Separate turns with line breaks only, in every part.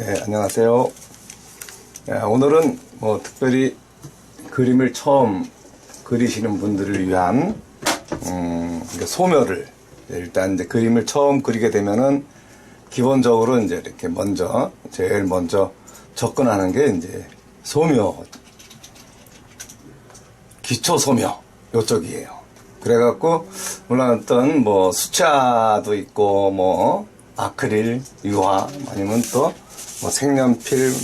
네, 안녕하세요. 오늘은 특별히 그림을 처음 그리시는 분들을 위한 소묘를, 일단 이제 그림을 처음 그리게 되면은 기본적으로 이제 이렇게 제일 먼저 접근하는 게 이제 소묘, 기초 소묘 요쪽이에요. 그래갖고 물론 어떤 수차도 있고 아크릴, 유화, 아니면 또 색연필,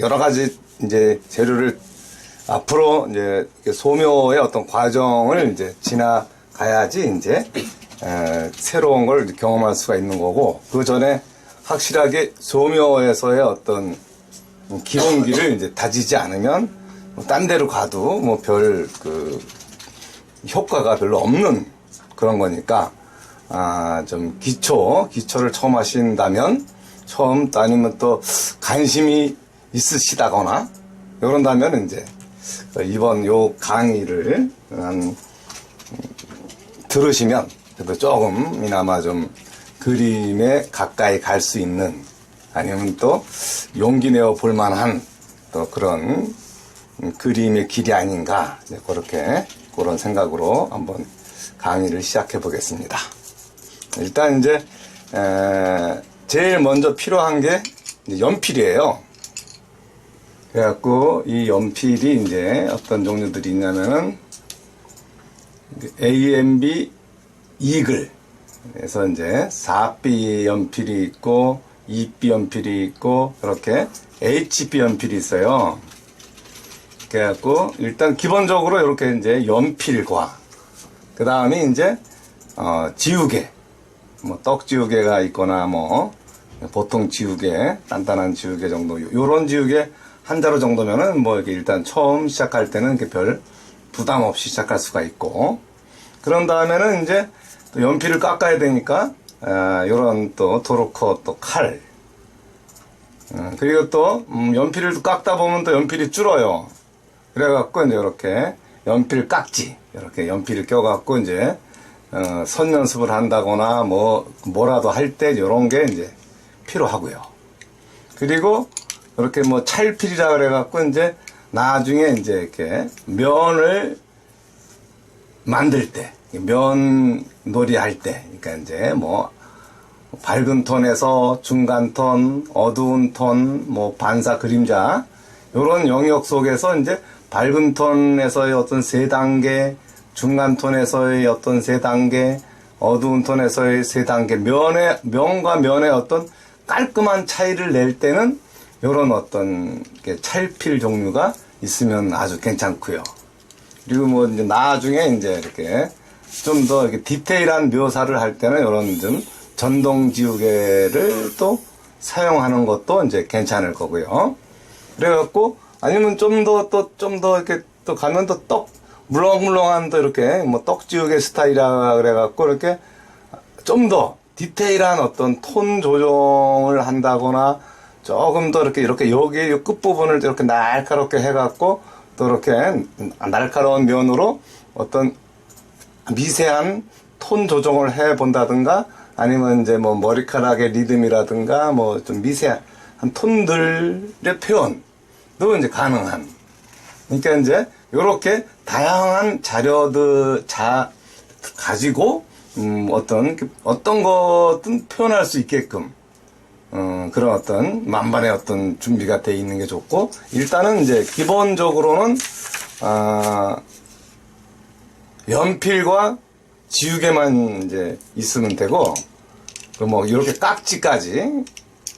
여러 가지 이제 재료를 앞으로 이제 소묘의 어떤 과정을 이제 지나가야지 이제 새로운 걸 경험할 수가 있는 거고, 그 전에 확실하게 소묘에서의 어떤 기본기를 이제 다지지 않으면 딴 데로 가도 별 효과가 별로 없는 그런 거니까, 좀 기초를 처음 하신다면, 아니면 또 관심이 있으시다거나, 그런다면 이제 이번 요 강의를 들으시면 그래도 조금이나마 좀 그림에 가까이 갈 수 있는, 아니면 또 용기 내어 볼 만한 또 그런 그림의 길이 아닌가, 그런 생각으로 한번 강의를 시작해 보겠습니다. 일단 이제 제일 먼저 필요한 게 연필이에요. 그래갖고 이 연필이 이제 어떤 종류들이 있냐면은 AMB 이글, 그래서 이제 4B 연필이 있고 2B 연필이 있고 이렇게 HB 연필이 있어요. 그래갖고 일단 기본적으로 이렇게 이제 연필과 그 다음에 이제 지우개, 떡 지우개가 있거나 보통 지우개, 단단한 지우개 정도, 요런 지우개 한 자루 정도면은 이렇게 일단 처음 시작할 때는 이렇게 별 부담 없이 시작할 수가 있고, 그런 다음에는 이제 또 연필을 깎아야 되니까 요런 또 도르코, 또 칼, 그리고 또 연필을 깎다 보면 또 연필이 줄어요. 그래갖고 이제 이렇게 연필 깍지, 이렇게 연필을 껴갖고 이제 선 연습을 한다거나 뭐라도 할 때 요런 게 이제 필요하고요. 그리고 이렇게 찰필이라 그래갖고 이제 나중에 이제 이렇게 면을 만들 때, 면 놀이 할 때, 그러니까 이제 밝은 톤에서 중간 톤, 어두운 톤, 반사 그림자, 요런 영역 속에서 이제 밝은 톤에서의 어떤 3단계, 중간 톤에서의 어떤 3단계, 어두운 톤에서의 3단계, 면과 면의 어떤 깔끔한 차이를 낼 때는 요런 어떤 찰필 종류가 있으면 아주 괜찮고요. 그리고 이제 나중에 이제 이렇게 좀 더 디테일한 묘사를 할 때는 요런 좀 전동 지우개를 또 사용하는 것도 이제 괜찮을 거고요. 그래갖고 아니면 좀 더 이렇게 또 가면 또 물렁물렁한 또 이렇게 떡 지우개 스타일이라 그래갖고 이렇게 좀 더 디테일한 어떤 톤 조정을 한다거나, 조금 더 이렇게 여기 요 끝부분을 이렇게 날카롭게 해갖고 또 이렇게 날카로운 면으로 어떤 미세한 톤 조정을 해 본다든가, 아니면 이제 머리카락의 리듬이라든가 좀 미세한 톤들의 표현도 이제 가능한. 그러니까 이제 요렇게 다양한 자료들 가지고 어떤 것든 표현할 수 있게끔 그런 어떤 만반의 어떤 준비가 돼 있는 게 좋고, 일단은 이제 기본적으로는 연필과 지우개만 이제 있으면 되고, 이렇게 깍지까지,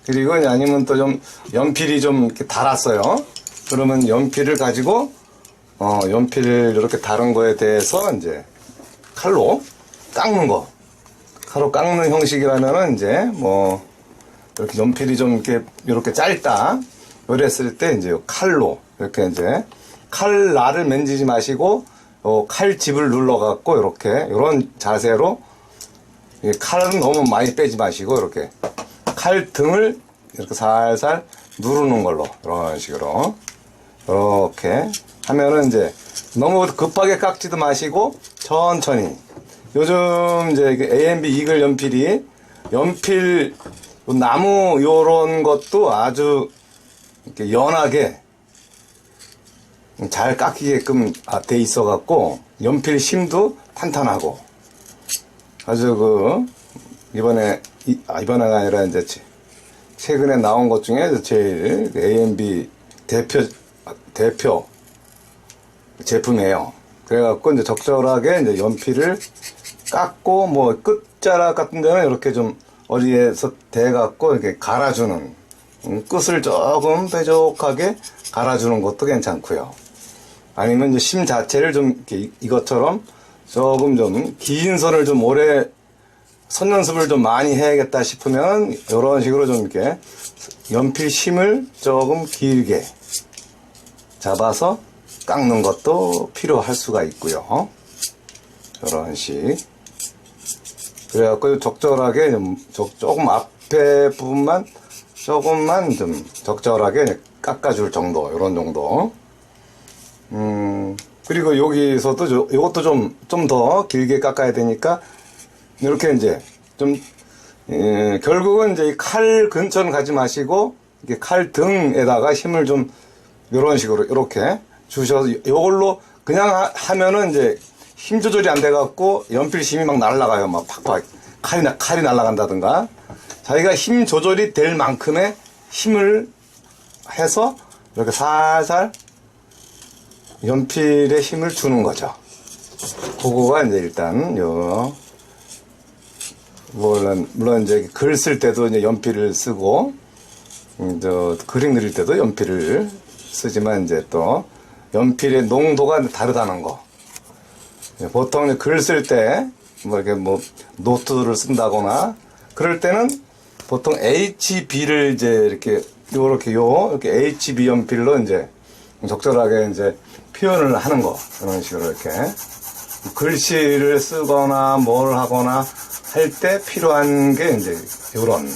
그리고 아니면 또 좀 연필이 좀 이렇게 달았어요. 그러면 연필을 가지고 연필을 이렇게 다른 거에 대해서 이제 칼로 깎는 거, 칼로 깎는 형식이라면은 이제 이렇게 연필이 좀 이렇게 짧다 그랬을 때 이제 칼로 이렇게 이제 칼날을 만지지 마시고 칼집을 눌러갖고 이렇게 이런 자세로, 칼은 너무 많이 빼지 마시고 이렇게 칼 등을 이렇게 살살 누르는 걸로, 이런 식으로 이렇게 하면은 이제 너무 급하게 깎지도 마시고 천천히. 요즘 이제 AMB 이글 연필이 연필 나무 요런 것도 아주 이렇게 연하게 잘 깎이게끔 돼 있어 갖고 연필 심도 탄탄하고 아주 이번에가 아니라 이제 최근에 나온 것 중에 제일 AMB 대표 제품이에요. 그래갖고 이제 적절하게 이제 연필을 깎고 뭐 끝자락 같은 데는 이렇게 좀 어디에서 대갖고 이렇게 갈아주는 끝을 조금 뾰족하게 갈아주는 것도 괜찮고요. 아니면 이제 심 자체를 좀 이렇게 이것처럼 조금 좀 긴 선을 좀 오래 선 연습을 좀 많이 해야겠다 싶으면 이런 식으로 좀 이렇게 연필 심을 조금 길게 잡아서 깎는 것도 필요할 수가 있고요. 이런 식. 그래갖고 적절하게 조금 앞에 부분만 조금만 좀 적절하게 깎아줄 정도, 이런 정도. 그리고 여기서도 이것도 좀 더 길게 깎아야 되니까 이렇게 이제 결국은 이제 칼 근처는 가지 마시고 이렇게 칼 등에다가 힘을 좀 이런 식으로 이렇게 주셔서 이걸로 그냥 하면은 이제 힘 조절이 안 돼갖고 연필심이 막 날아가요. 막 팍팍 칼이 날아간다든가. 자기가 힘 조절이 될 만큼의 힘을 해서 이렇게 살살 연필에 힘을 주는 거죠. 그거가 이제 일단 물론 이제 글 쓸 때도 이제 연필을 쓰고 그림 그릴 때도 연필을 쓰지만 이제 또 연필의 농도가 다르다는 거. 보통 글 쓸 때 이렇게 노트를 쓴다거나 그럴 때는 보통 HB를 이제 이렇게 HB 연필로 이제 적절하게 이제 표현을 하는 거. 이런 식으로 이렇게 글씨를 쓰거나 뭘 하거나 할 때 필요한 게 이제 요런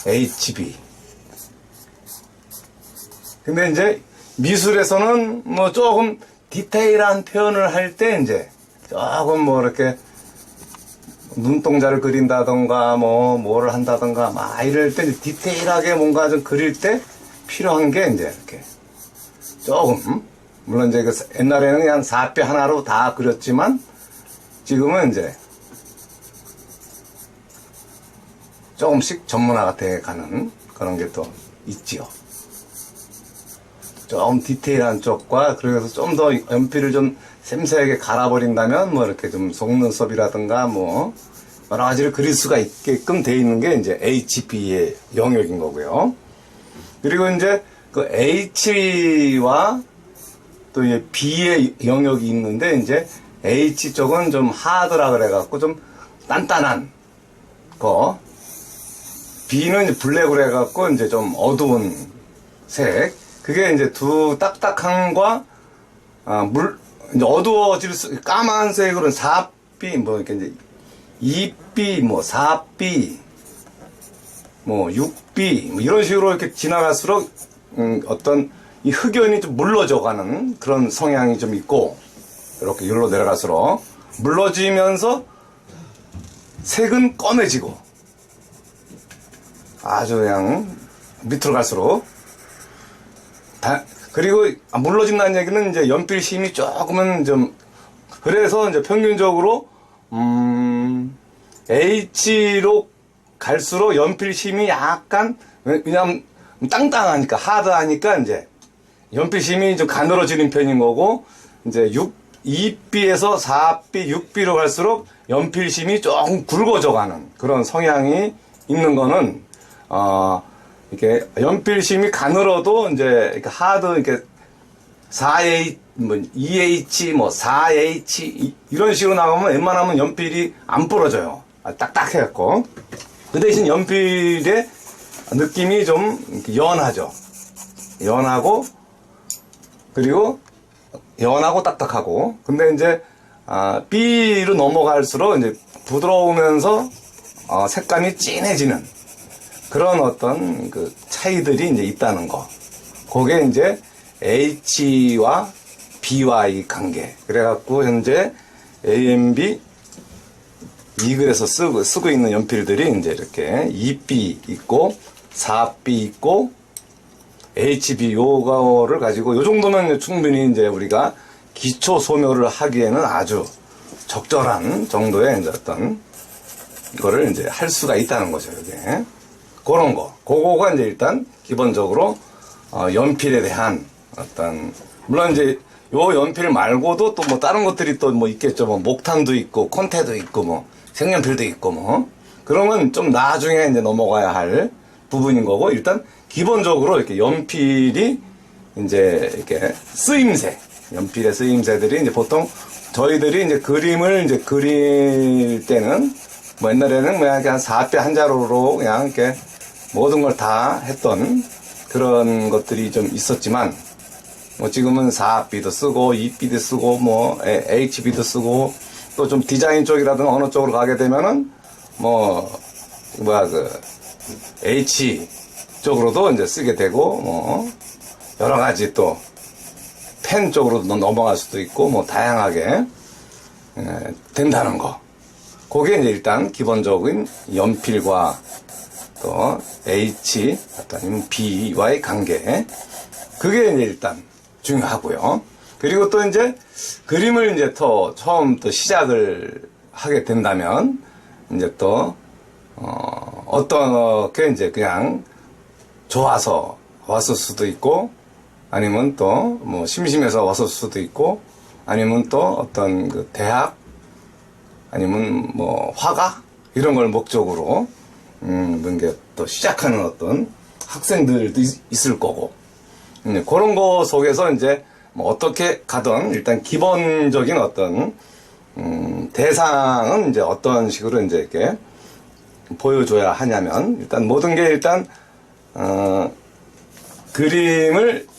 HB. 근데 이제 미술에서는 조금 디테일한 표현을 할 때 이제 조금 이렇게 눈동자를 그린다던가 뭐를 한다던가 막 이럴 때 디테일하게 뭔가 좀 그릴 때 필요한 게 이제 이렇게 조금 물론 이제 옛날에는 그냥 사뼈 하나로 다 그렸지만 지금은 이제 조금씩 전문화가 돼 가는 그런 게 또 있지요. 좀 디테일한 쪽과 그래서 좀 더 연필을 좀 샘세하게 갈아버린다면 이렇게 좀 속눈썹이라든가 여러 가지를 그릴 수가 있게끔 돼 있는 게 이제 HB의 영역인 거고요. 그리고 이제 그 H와 또 이제 B의 영역이 있는데 이제 H 쪽은 좀 하드라 그래갖고 좀 단단한 거. B는 이제 블랙으로 해갖고 이제 좀 어두운 색. 그게 이제 두 딱딱함과 이제 어두워질 까만색으로는 4B 이렇게 이제 2B 4B 6B 이런 식으로 이렇게 지나갈수록 어떤 이 흑연이 좀 물러져가는 그런 성향이 좀 있고 이렇게 열로 내려갈수록 물러지면서 색은 검해지고 아주 그냥 밑으로 갈수록 그리고 물러진다는 얘기는 이제 연필심이 조금은 좀 그래서 이제 평균적으로 H로 갈수록 연필심이 약간 왜냐면 땅땅하니까 하드하니까 이제 연필심이 좀 가늘어지는 편인 거고 이제 2B에서 4B, 6B로 갈수록 연필심이 조금 굵어져 가는 그런 성향이 있는 거는 이렇게 연필심이 가늘어도 이제 이렇게 하드 이렇게 4H 2H 4H 이런 식으로 나가면 웬만하면 연필이 안 부러져요. 딱딱해갖고. 그 대신 연필의 느낌이 좀 연하죠. 연하고 그리고 연하고 딱딱하고. 근데 이제 B로 넘어갈수록 이제 부드러우면서 색감이 진해지는 그런 어떤 그 차이들이 이제 있다는 거. 그게 이제 H와 B와의 관계. 그래갖고 현재 AMB 이글에서 쓰고 있는 연필들이 이제 이렇게 2B 있고 4B 있고 HB 요거를 가지고 요 정도면 충분히 이제 우리가 기초 소묘를 하기에는 아주 적절한 정도의 이제 어떤 이거를 이제 할 수가 있다는 거죠. 이게 그런 거, 그거가 이제 일단 기본적으로 연필에 대한 어떤 물론 이제 요 연필 말고도 또 뭐 다른 것들이 또 뭐 있겠죠. 뭐 목탄도 있고 콘테도 있고 뭐 색연필도 있고 뭐 그런 건 좀 나중에 이제 넘어가야 할 부분인 거고 일단 기본적으로 이렇게 연필이 이제 이렇게 쓰임새, 연필의 쓰임새들이 이제 보통 저희들이 이제 그림을 이제 그릴 때는 뭐 옛날에는 뭐 그냥 4배 한 자루로 그냥 이렇게 모든 걸 다 했던 그런 것들이 좀 있었지만 뭐 지금은 4B도 쓰고 2B도 쓰고 뭐 HB도 쓰고 또 좀 디자인 쪽이라든가 어느 쪽으로 가게 되면은 H 쪽으로도 이제 쓰게 되고 뭐 여러 가지 또 펜 쪽으로도 넘어갈 수도 있고 뭐 다양하게 된다는 거. 그게 이제 일단 기본적인 연필과 또 H 아니면 B와의 관계. 그게 이제 일단 중요하고요. 그리고 또 이제 그림을 이제 또 처음 또 시작을 하게 된다면 이제 또 어떻게 이제 그냥 좋아서 왔을 수도 있고 아니면 또 뭐 심심해서 왔을 수도 있고 아니면 또 어떤 그 대학 아니면 뭐 화가 이런 걸 목적으로 이게 또 시작하는 어떤 학생들도 있을 거고 그런 거 속에서 이제 뭐 어떻게 가든 일단 기본적인 어떤 대상은 이제 어떤 식으로 이제 이렇게 보여줘야 하냐면 일단 모든 게 일단 그림을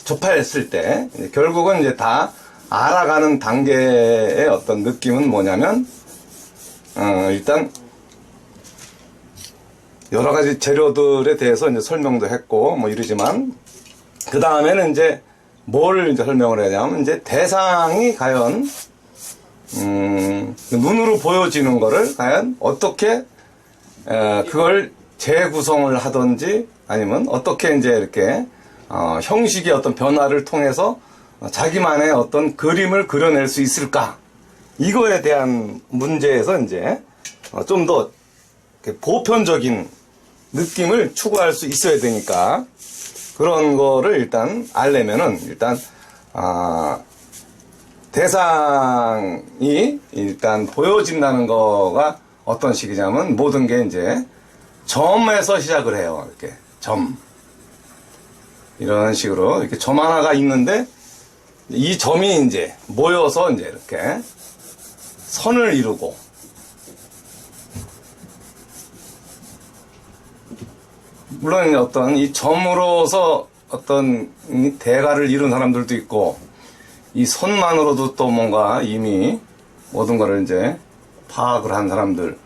접했을 때 결국은 이제 다 알아가는 단계의 어떤 느낌은 뭐냐면 일단 여러 가지 재료들에 대해서 이제 설명도 했고 뭐 이러지만 그 다음에는 이제 뭘 이제 설명을 하냐면 이제 대상이 과연 눈으로 보여지는 거를 과연 어떻게 그걸 재구성을 하든지 아니면 어떻게 이제 이렇게 형식의 어떤 변화를 통해서 자기만의 어떤 그림을 그려낼 수 있을까 이거에 대한 문제에서 이제 좀 더 보편적인 느낌을 추구할 수 있어야 되니까 그런 거를 일단 알려면은 일단 대상이 일단 보여진다는 거가 어떤 식이냐면 모든 게 이제 점에서 시작을 해요. 이렇게 점 이런 식으로 이렇게 점 하나가 있는데 이 점이 이제 모여서 이제 이렇게 선을 이루고 물론 어떤 이 점으로서 어떤 대가를 이룬 사람들도 있고 이 선만으로도 또 뭔가 이미 모든 거를 이제 파악을 한 사람들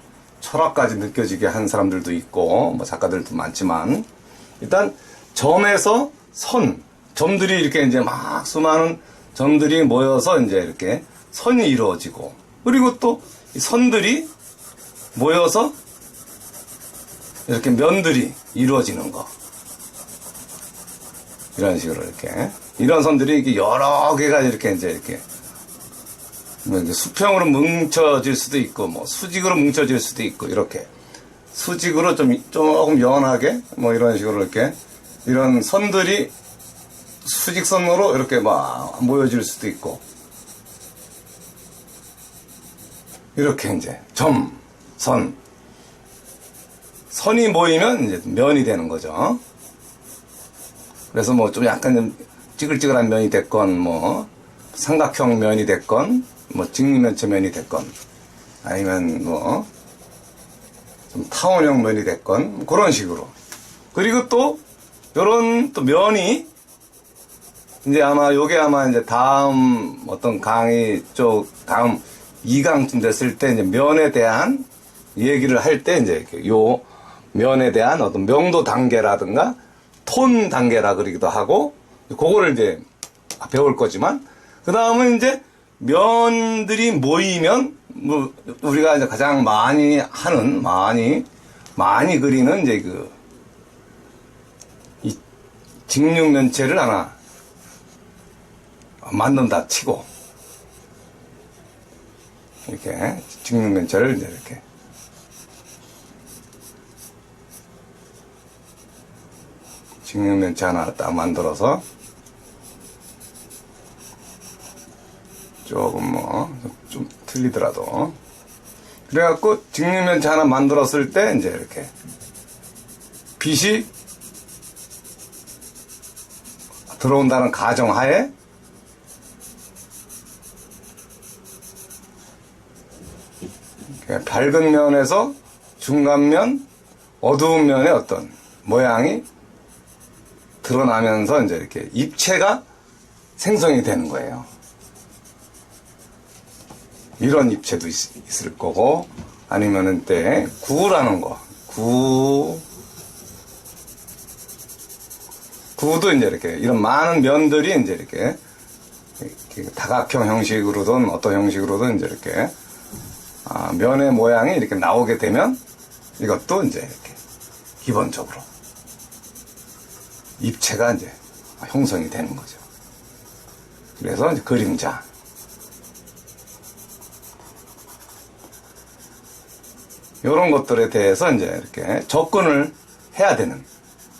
철학까지 느껴지게 한 사람들도 있고 뭐 작가들도 많지만 일단 점에서 점들이 이렇게 이제 막 수많은 점들이 모여서 이제 이렇게 선이 이루어지고 그리고 또 이 선들이 모여서 이렇게 면들이 이루어지는 거 이런 식으로 이렇게 이런 선들이 이렇게 여러 개가 이렇게 이제 이렇게 뭐 이제 수평으로 뭉쳐질 수도 있고 뭐 수직으로 뭉쳐질 수도 있고 이렇게 수직으로 조금 연하게 뭐 이런 식으로 이렇게 이런 선들이 수직선으로 이렇게 막 모여질 수도 있고 이렇게 이제 선이 모이면 이제 면이 되는 거죠. 그래서 뭐 좀 약간 좀 찌글찌글한 면이 됐건 뭐 삼각형 면이 됐건 뭐 직립면체 면이 됐건 아니면 뭐 좀 타원형 면이 됐건 그런 식으로 그리고 또 요런 또 면이 이제 요게 아마 이제 다음 어떤 강의 쪽 다음 2강쯤 됐을 때 이제 면에 대한 얘기를 할 때 이제 요 면에 대한 어떤 명도 단계라든가 톤 단계라 그러기도 하고 그거를 이제 배울 거지만 그 다음은 이제 면들이 모이면 뭐 우리가 이제 가장 많이 하는 많이 그리는 이제 이 직육면체를 하나 만든다 치고 이렇게 직육면체를 이제 이렇게 직육면체 하나 딱 만들어서 조금 좀 틀리더라도 그래갖고 직육면체 하나 만들었을 때 이제 이렇게 빛이 들어온다는 가정하에 밝은 면에서 중간면, 어두운 면의 어떤 모양이 드러나면서 이제 이렇게 입체가 생성이 되는 거예요. 이런 입체도 있을 거고, 아니면은 때 구라는 거, 구도 이제 이렇게 이런 많은 면들이 이제 이렇게 다각형 형식으로든 어떤 형식으로든 이제 이렇게 면의 모양이 이렇게 나오게 되면 이것도 이제 이렇게 기본적으로 입체가 이제 형성이 되는 거죠. 그래서 이제 그림자. 이런 것들에 대해서 이제 이렇게 접근을 해야 되는.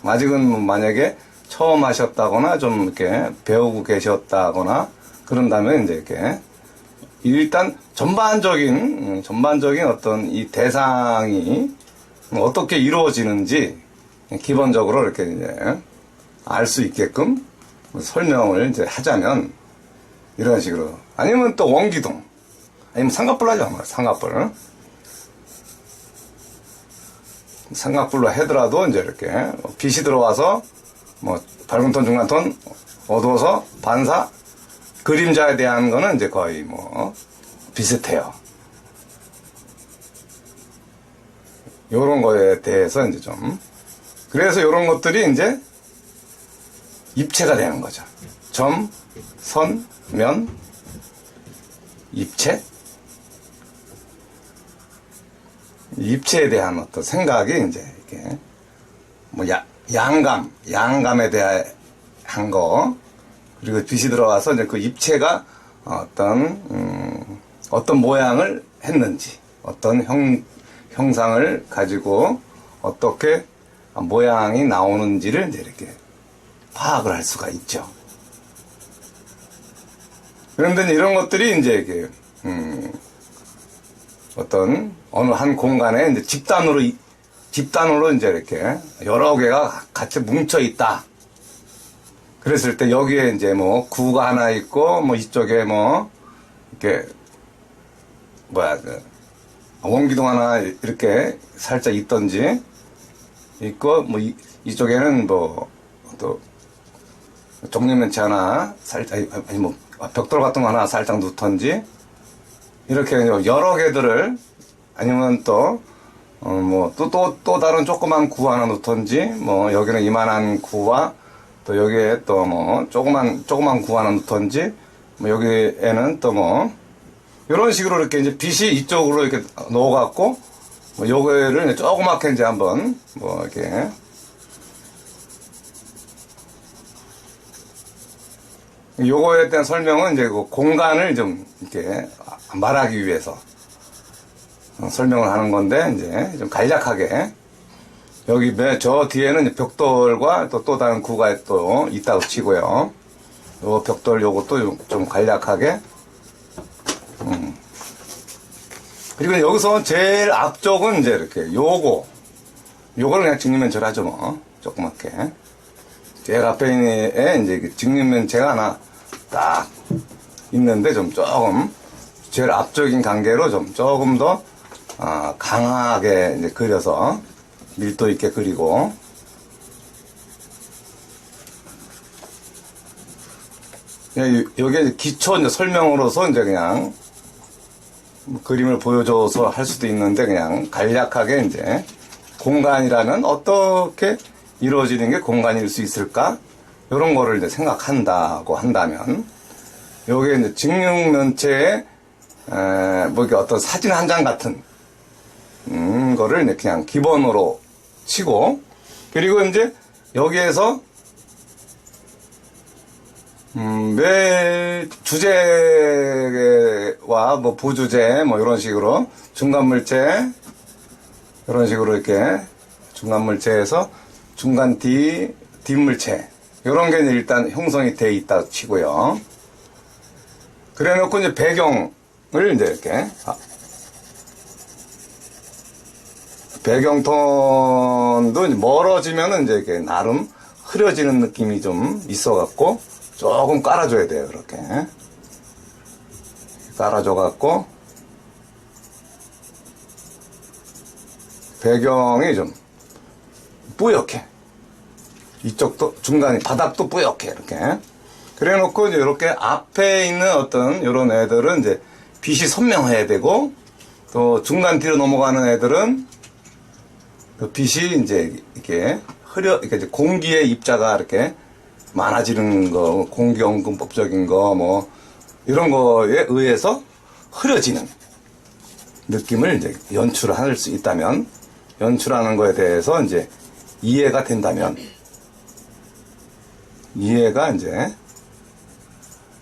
아직은 뭐 만약에 처음 하셨다거나 좀 이렇게 배우고 계셨다거나 그런다면 이제 이렇게 일단 전반적인 어떤 이 대상이 어떻게 이루어지는지 기본적으로 이렇게 이제 알 수 있게끔 설명을 이제 하자면 이런 식으로. 아니면 또 원기둥. 아니면 삼각불로 하죠. 삼각불. 삼각불로 하더라도 이제 이렇게 빛이 들어와서 뭐 밝은 톤, 중간 톤, 어두워서 반사, 그림자에 대한 거는 이제 거의 뭐 비슷해요. 요런 거에 대해서 이제 좀 그래서 요런 것들이 이제 입체가 되는 거죠. 점, 선, 면, 입체. 입체에 대한 어떤 생각이 이제 이렇게 뭐 양감에 대한 거, 그리고 빛이 들어와서 이제 그 입체가 어떤 모양을 했는지, 어떤 형상을 가지고 어떻게 모양이 나오는지를 이제 이렇게 파악을 할 수가 있죠. 그런데 이런 것들이 이제 이게 어떤 어느 한 공간에 이제 집단으로 이제 이렇게 여러 개가 같이 뭉쳐 있다. 그랬을 때 여기에 이제 뭐 구가 하나 있고 뭐 이쪽에 뭐 이렇게 원기둥 하나 이렇게 살짝 있던지 있고 뭐 이쪽에는 뭐 또 종려면체 하나 살짝 아니 뭐 벽돌 같은 거 하나 살짝 놓던지 이렇게 여러 개들을 아니면 또 또 다른 조그만 구 하나 놓던지 뭐 여기는 이만한 구와 또 여기에 또 뭐 조그만 구 하나 놓던지 뭐 여기에는 또 뭐 이런 식으로 이렇게 이제 빛이 이쪽으로 이렇게 넣어갖고 뭐 요거를 조그맣게 이제 한번 뭐 이렇게 요거에 대한 설명은 이제 그 공간을 좀 이렇게 말하기 위해서 설명을 하는 건데 이제 좀 간략하게 여기 저 뒤에는 벽돌과 또 다른 구가 또 있다고 치고요. 요 벽돌 요것도 좀 간략하게. 그리고 여기서 제일 앞쪽은 이제 이렇게 요거를 그냥 직립면체로 하죠 뭐. 조그맣게. 제일 앞에 이제 직립면체가 하나 딱 있는데 조금 제일 앞쪽인 관계로 조금 더 강하게 이제 그려서 밀도 있게 그리고 여기에 기초 이제 설명으로서 이제 그냥 그림을 보여줘서 할 수도 있는데 그냥 간략하게 이제 공간이라면 어떻게 이루어지는 게 공간일 수 있을까? 이런 거를 이제 생각한다고 한다면 요게 이제 직육면체에 뭐 이렇게 어떤 사진 한 장 같은 거를 이제 그냥 기본으로 치고, 그리고 이제 여기에서 매 주제와 뭐 부주제 뭐 이런 식으로 중간물체 이런 식으로 이렇게 중간물체에서 중간 뒷물체 이런 게 일단 형성이 돼 있다 치고요. 그래 놓고 이제 배경을 이제 이렇게 배경톤도 이제 멀어지면은 이제 이렇게 나름 흐려지는 느낌이 좀 있어 갖고 조금 깔아줘야 돼요. 이렇게 깔아줘 갖고 배경이 좀 뿌옇게, 이쪽도 중간이 바닥도 뿌옇게 이렇게 그래 놓고 이제 이렇게 앞에 있는 어떤 이런 애들은 이제 빛이 선명해야 되고, 또 중간 뒤로 넘어가는 애들은 그 빛이 이제 이렇게 이렇게 이제 공기의 입자가 이렇게 많아지는 거, 공기연금법적인 거, 뭐, 이런 거에 의해서 흐려지는 느낌을 이제 연출할 수 있다면, 연출하는 거에 대해서 이제 이해가 된다면, 이해가 이제,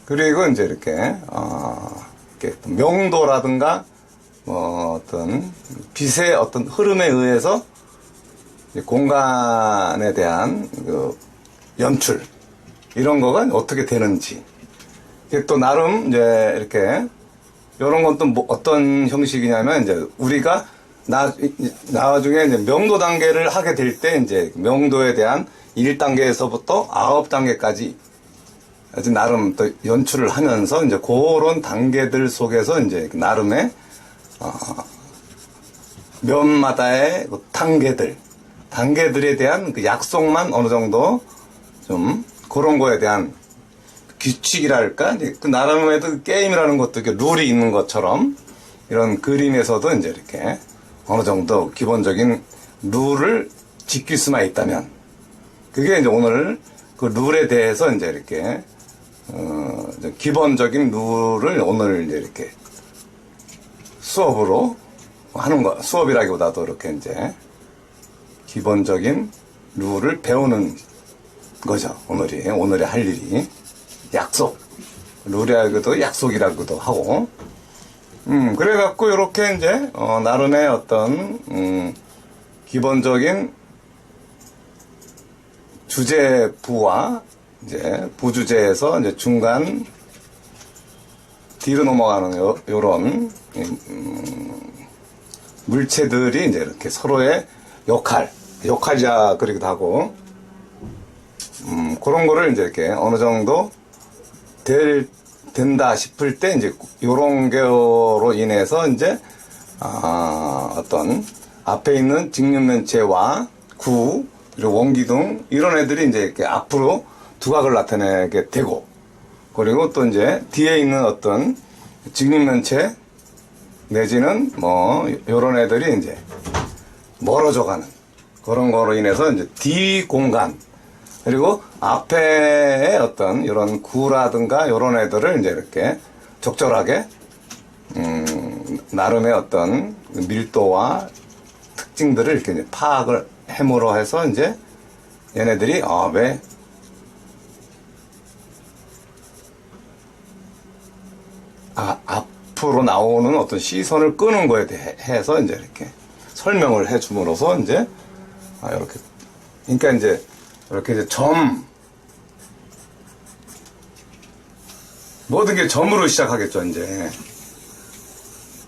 그리고 이제 이렇게 명도라든가, 뭐, 어떤 빛의 어떤 흐름에 의해서 공간에 대한 그 연출, 이런 거가 어떻게 되는지. 또 나름 이제 이렇게 이런 건 또 뭐 어떤 형식이냐면, 이제 우리가 나중에 이제 명도 단계를 하게 될 때 이제 명도에 대한 1단계에서부터 9단계까지 아주 나름 또 연출을 하면서 이제 그런 단계들 속에서 이제 나름의 면마다의 그 단계들에 대한 그 약속만 어느 정도 좀 그런 거에 대한 규칙이랄까, 그 나름에도 게임이라는 것도 이렇게 룰이 있는 것처럼 이런 그림에서도 이제 이렇게 어느 정도 기본적인 룰을 지킬 수만 있다면, 그게 이제 오늘 그 룰에 대해서 이제 이렇게 기본적인 룰을 오늘 이제 이렇게 수업으로 하는 거, 수업이라기보다도 이렇게 이제 기본적인 룰을 배우는 거죠. 오늘의 할 일이 약속, 룰이라고도 약속이라고도 하고, 그래갖고 이렇게 이제 나름의 어떤 기본적인 주제부와 이제 부주제에서 이제 중간 뒤로 넘어가는 요런 물체들이 이제 이렇게 서로의 역할이라 그러기도 하고, 그런 거를 이제 이렇게 어느 정도 된다 싶을 때 이제 요런 거로 인해서 이제 어떤 앞에 있는 직육면체와 구, 그리고 원기둥 이런 애들이 이제 이렇게 앞으로 두각을 나타내게 되고, 그리고 또 이제 뒤에 있는 어떤 직육면체 내지는 뭐 요런 애들이 이제 멀어져 가는 그런 거로 인해서 이제 뒤 공간, 그리고 앞에 어떤 이런 구라든가 이런 애들을 이제 이렇게 적절하게 나름의 어떤 밀도와 특징들을 이렇게 이제 파악을 해므로 해서 이제 얘네들이 왜 앞으로 나오는 어떤 시선을 끄는 거에 대해서 이제 이렇게 설명을 해줌으로써 이제 이렇게, 그러니까 이제 이렇게 이제 모든 게 점으로 시작하겠죠. 이제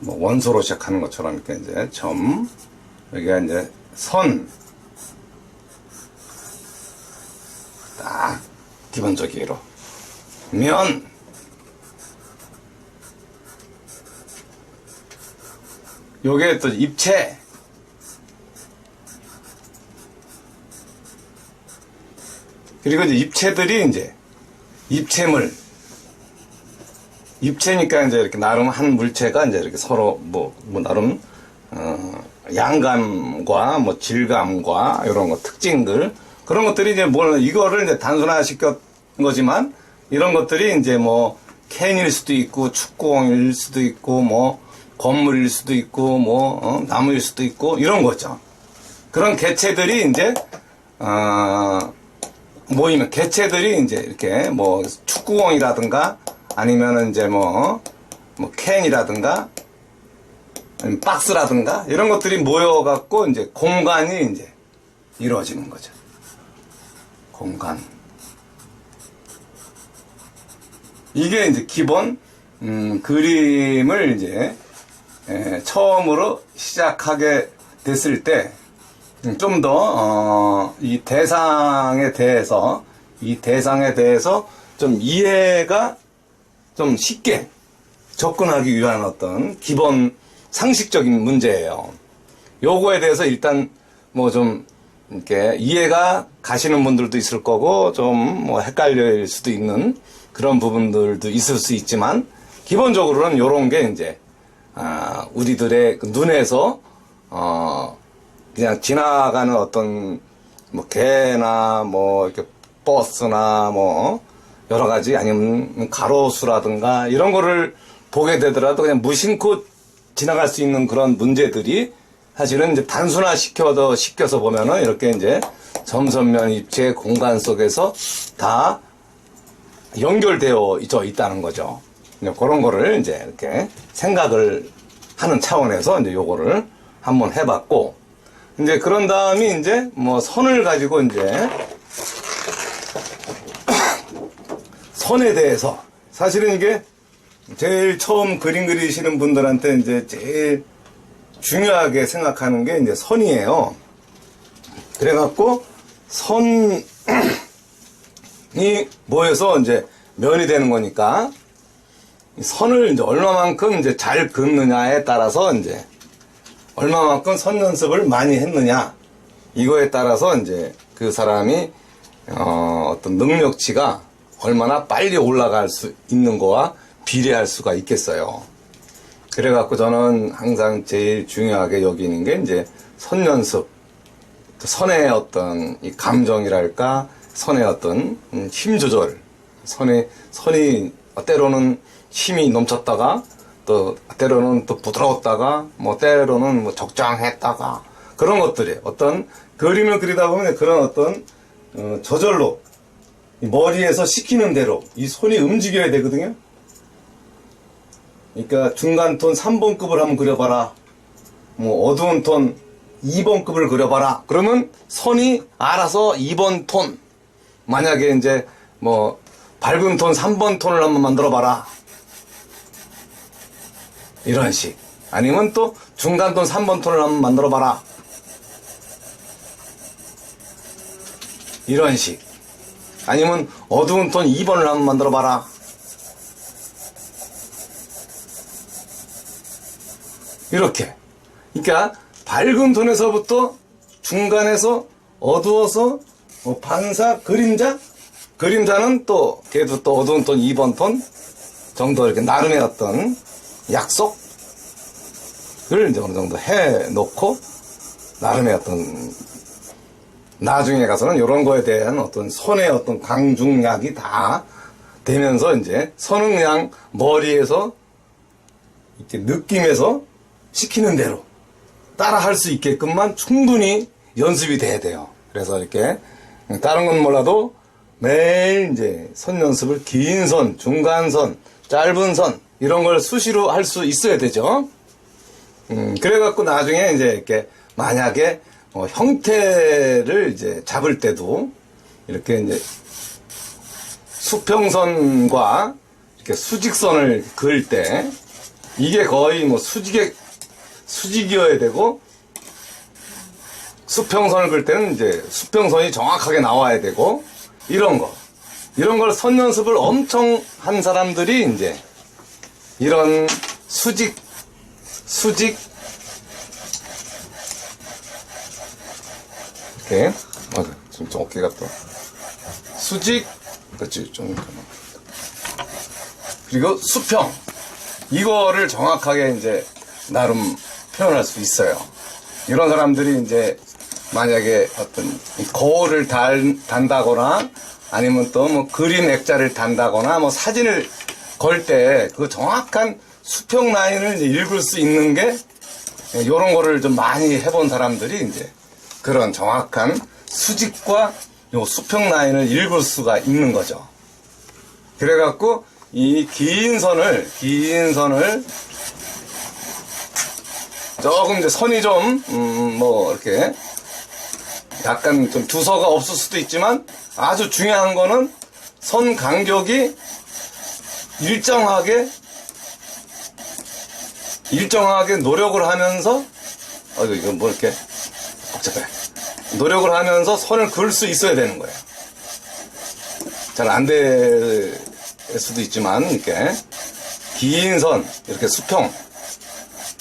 뭐 원소로 시작하는 것처럼 이렇게 이제 여기가 이제 딱 기본적으로 면, 요게 또 입체, 그리고 이제 입체들이 이제 입체니까 이제 이렇게 나름 한 물체가 이제 이렇게 서로 뭐 나름 양감과 뭐 질감과 이런 거 특징들, 그런 것들이 이제 이거를 이제 단순화시켰 거지만, 이런 것들이 이제 뭐 캔일 수도 있고 축구공일 수도 있고 뭐 건물일 수도 있고 뭐 나무일 수도 있고 이런 거죠. 그런 개체들이 이제 모이면 개체들이 이제 이렇게 뭐 축구공이라든가 아니면은 이제 뭐 캔이라든가 아니면 박스라든가 이런 것들이 모여갖고 이제 공간이 이제 이루어지는 거죠. 공간. 이게 이제 기본 그림을 이제 처음으로 시작하게 됐을 때 좀 더 이 대상에 대해서 좀 이해가 좀 쉽게 접근하기 위한 어떤 기본 상식적인 문제예요. 요거에 대해서 일단 뭐 좀 이렇게 이해가 가시는 분들도 있을 거고 좀 뭐 헷갈릴 수도 있는 그런 부분들도 있을 수 있지만 기본적으로는 요런 게 이제 우리들의 눈에서 그냥 지나가는 어떤 뭐 개나 뭐 이렇게 버스나 뭐 여러 가지 아니면 가로수라든가 이런 거를 보게 되더라도 그냥 무심코 지나갈 수 있는 그런 문제들이 사실은 이제 단순화시켜서 보면은 이렇게 이제 점선면 입체 공간 속에서 다 연결되어 있다는 거죠. 그런 거를 이제 이렇게 생각을 하는 차원에서 이제 요거를 한번 해봤고, 이제 그런 다음에 이제 뭐 선을 가지고 이제 선에 대해서 사실은 이게 제일 처음 그림 그리시는 분들한테 이제 제일 중요하게 생각하는 게 이제 선이에요. 그래갖고 선이 모여서 이제 면이 되는 거니까 선을 이제 얼마만큼 이제 잘 긋느냐에 따라서 이제 얼마만큼 선 연습을 많이 했느냐 이거에 따라서 이제 그 사람이 어떤 능력치가 얼마나 빨리 올라갈 수 있는 거와 비례할 수가 있겠어요. 그래갖고 저는 항상 제일 중요하게 여기는 게 이제 선 연습, 선의 어떤 이 감정이랄까, 선의 어떤 힘 조절, 선이 때로는 힘이 넘쳤다가 또 때로는 또 부드러웠다가 뭐 때로는 뭐 적장했다가 그런 것들이 어떤 그림을 그리다 보면 그런 어떤 저절로 머리에서 시키는 대로 이 손이 움직여야 되거든요. 그러니까 중간 톤 3번급을 한번 그려봐라. 뭐 어두운 톤 2번급을 그려봐라. 그러면 손이 알아서 2번 톤. 만약에 이제 뭐 밝은 톤 3번 톤을 한번 만들어봐라. 이런 식. 아니면 또 중간 톤 3번 톤을 한번 만들어봐라. 이런 식. 아니면 어두운 톤 2번을 한번 만들어봐라. 이렇게. 그러니까 밝은 톤에서부터 중간에서 어두워서 반사, 그림자는 또 걔도 또 어두운 톤 2번 톤 정도 이렇게 나름의 어떤 약속을 이제 어느 정도 해놓고 나름의 어떤 나중에 가서는 이런 거에 대한 어떤 손의 어떤 강중약이 다 되면서 이제 손은 그냥 머리에서 이렇게 느낌에서 시키는 대로 따라 할 수 있게끔만 충분히 연습이 돼야 돼요. 그래서 이렇게 다른 건 몰라도 매일 이제 선 연습을 긴 선, 중간 선, 짧은 선 이런 걸 수시로 할 수 있어야 되죠. 그래갖고 나중에 이제 이렇게 만약에 형태를 이제 잡을 때도 이렇게 이제 수평선과 이렇게 수직선을 그을 때 이게 거의 뭐 수직이어야 되고 수평선을 그을 때는 이제 수평선이 정확하게 나와야 되고 이런 걸 선 연습을 엄청 한 사람들이 이제 이런 수직 이렇게 지금 좀 어깨가 또 수직 그렇지 좀 그리고 수평 이거를 정확하게 이제 나름 표현할 수 있어요. 이런 사람들이 이제 만약에 어떤 거울을 단다거나 아니면 또 뭐 그림 액자를 단다거나 뭐 사진을 걸 때 그 정확한 수평 라인을 이제 읽을 수 있는 게 요런 거를 좀 많이 해본 사람들이 이제 그런 정확한 수직과 요 수평 라인을 읽을 수가 있는 거죠. 그래갖고 이 긴 선을 조금 이제 선이 좀 뭐 이렇게 약간 좀 두서가 없을 수도 있지만 아주 중요한 거는 선 간격이 일정하게 노력을 하면서 이거 뭐 이렇게 복잡해. 노력을 하면서 선을 그을 수 있어야 되는 거예요. 잘 안 될 수도 있지만 이렇게 긴 선 이렇게 수평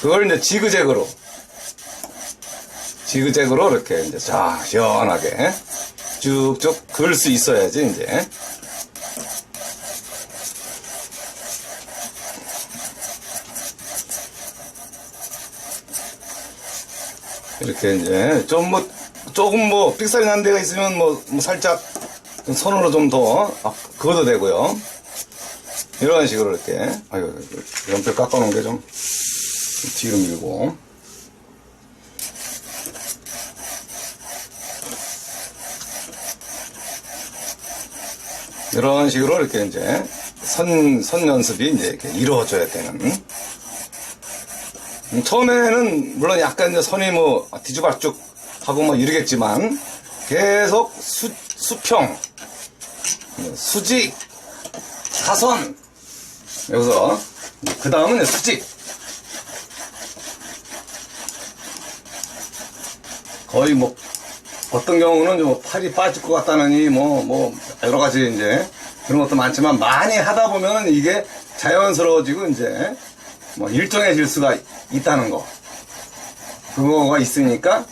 그걸 이제 지그재그로 이렇게 이제 자 시원하게 쭉쭉 그을 수 있어야지 이제 이렇게 이제 조금 뭐 삑사리 난 데가 있으면 뭐 살짝 손으로 좀 더 그어도 되고요. 이런 식으로 이렇게 연필 깎아놓은 게 좀 뒤로 밀고 이런 식으로 이렇게 이제 선 연습이 이제 이렇게 이루어져야 되는. 처음에는 물론 약간 이제 선이 뭐 뒤죽박죽 하고 뭐 이러겠지만 계속 수평, 수직, 사선 여기서 그 다음은 이제 수직. 거의 뭐 어떤 경우는 좀 팔이 빠질 것 같다느니 뭐 여러 가지 이제 그런 것도 많지만 많이 하다 보면은 이게 자연스러워지고 이제 뭐 일정해질 수가 있다는 거. 그거가 있으니까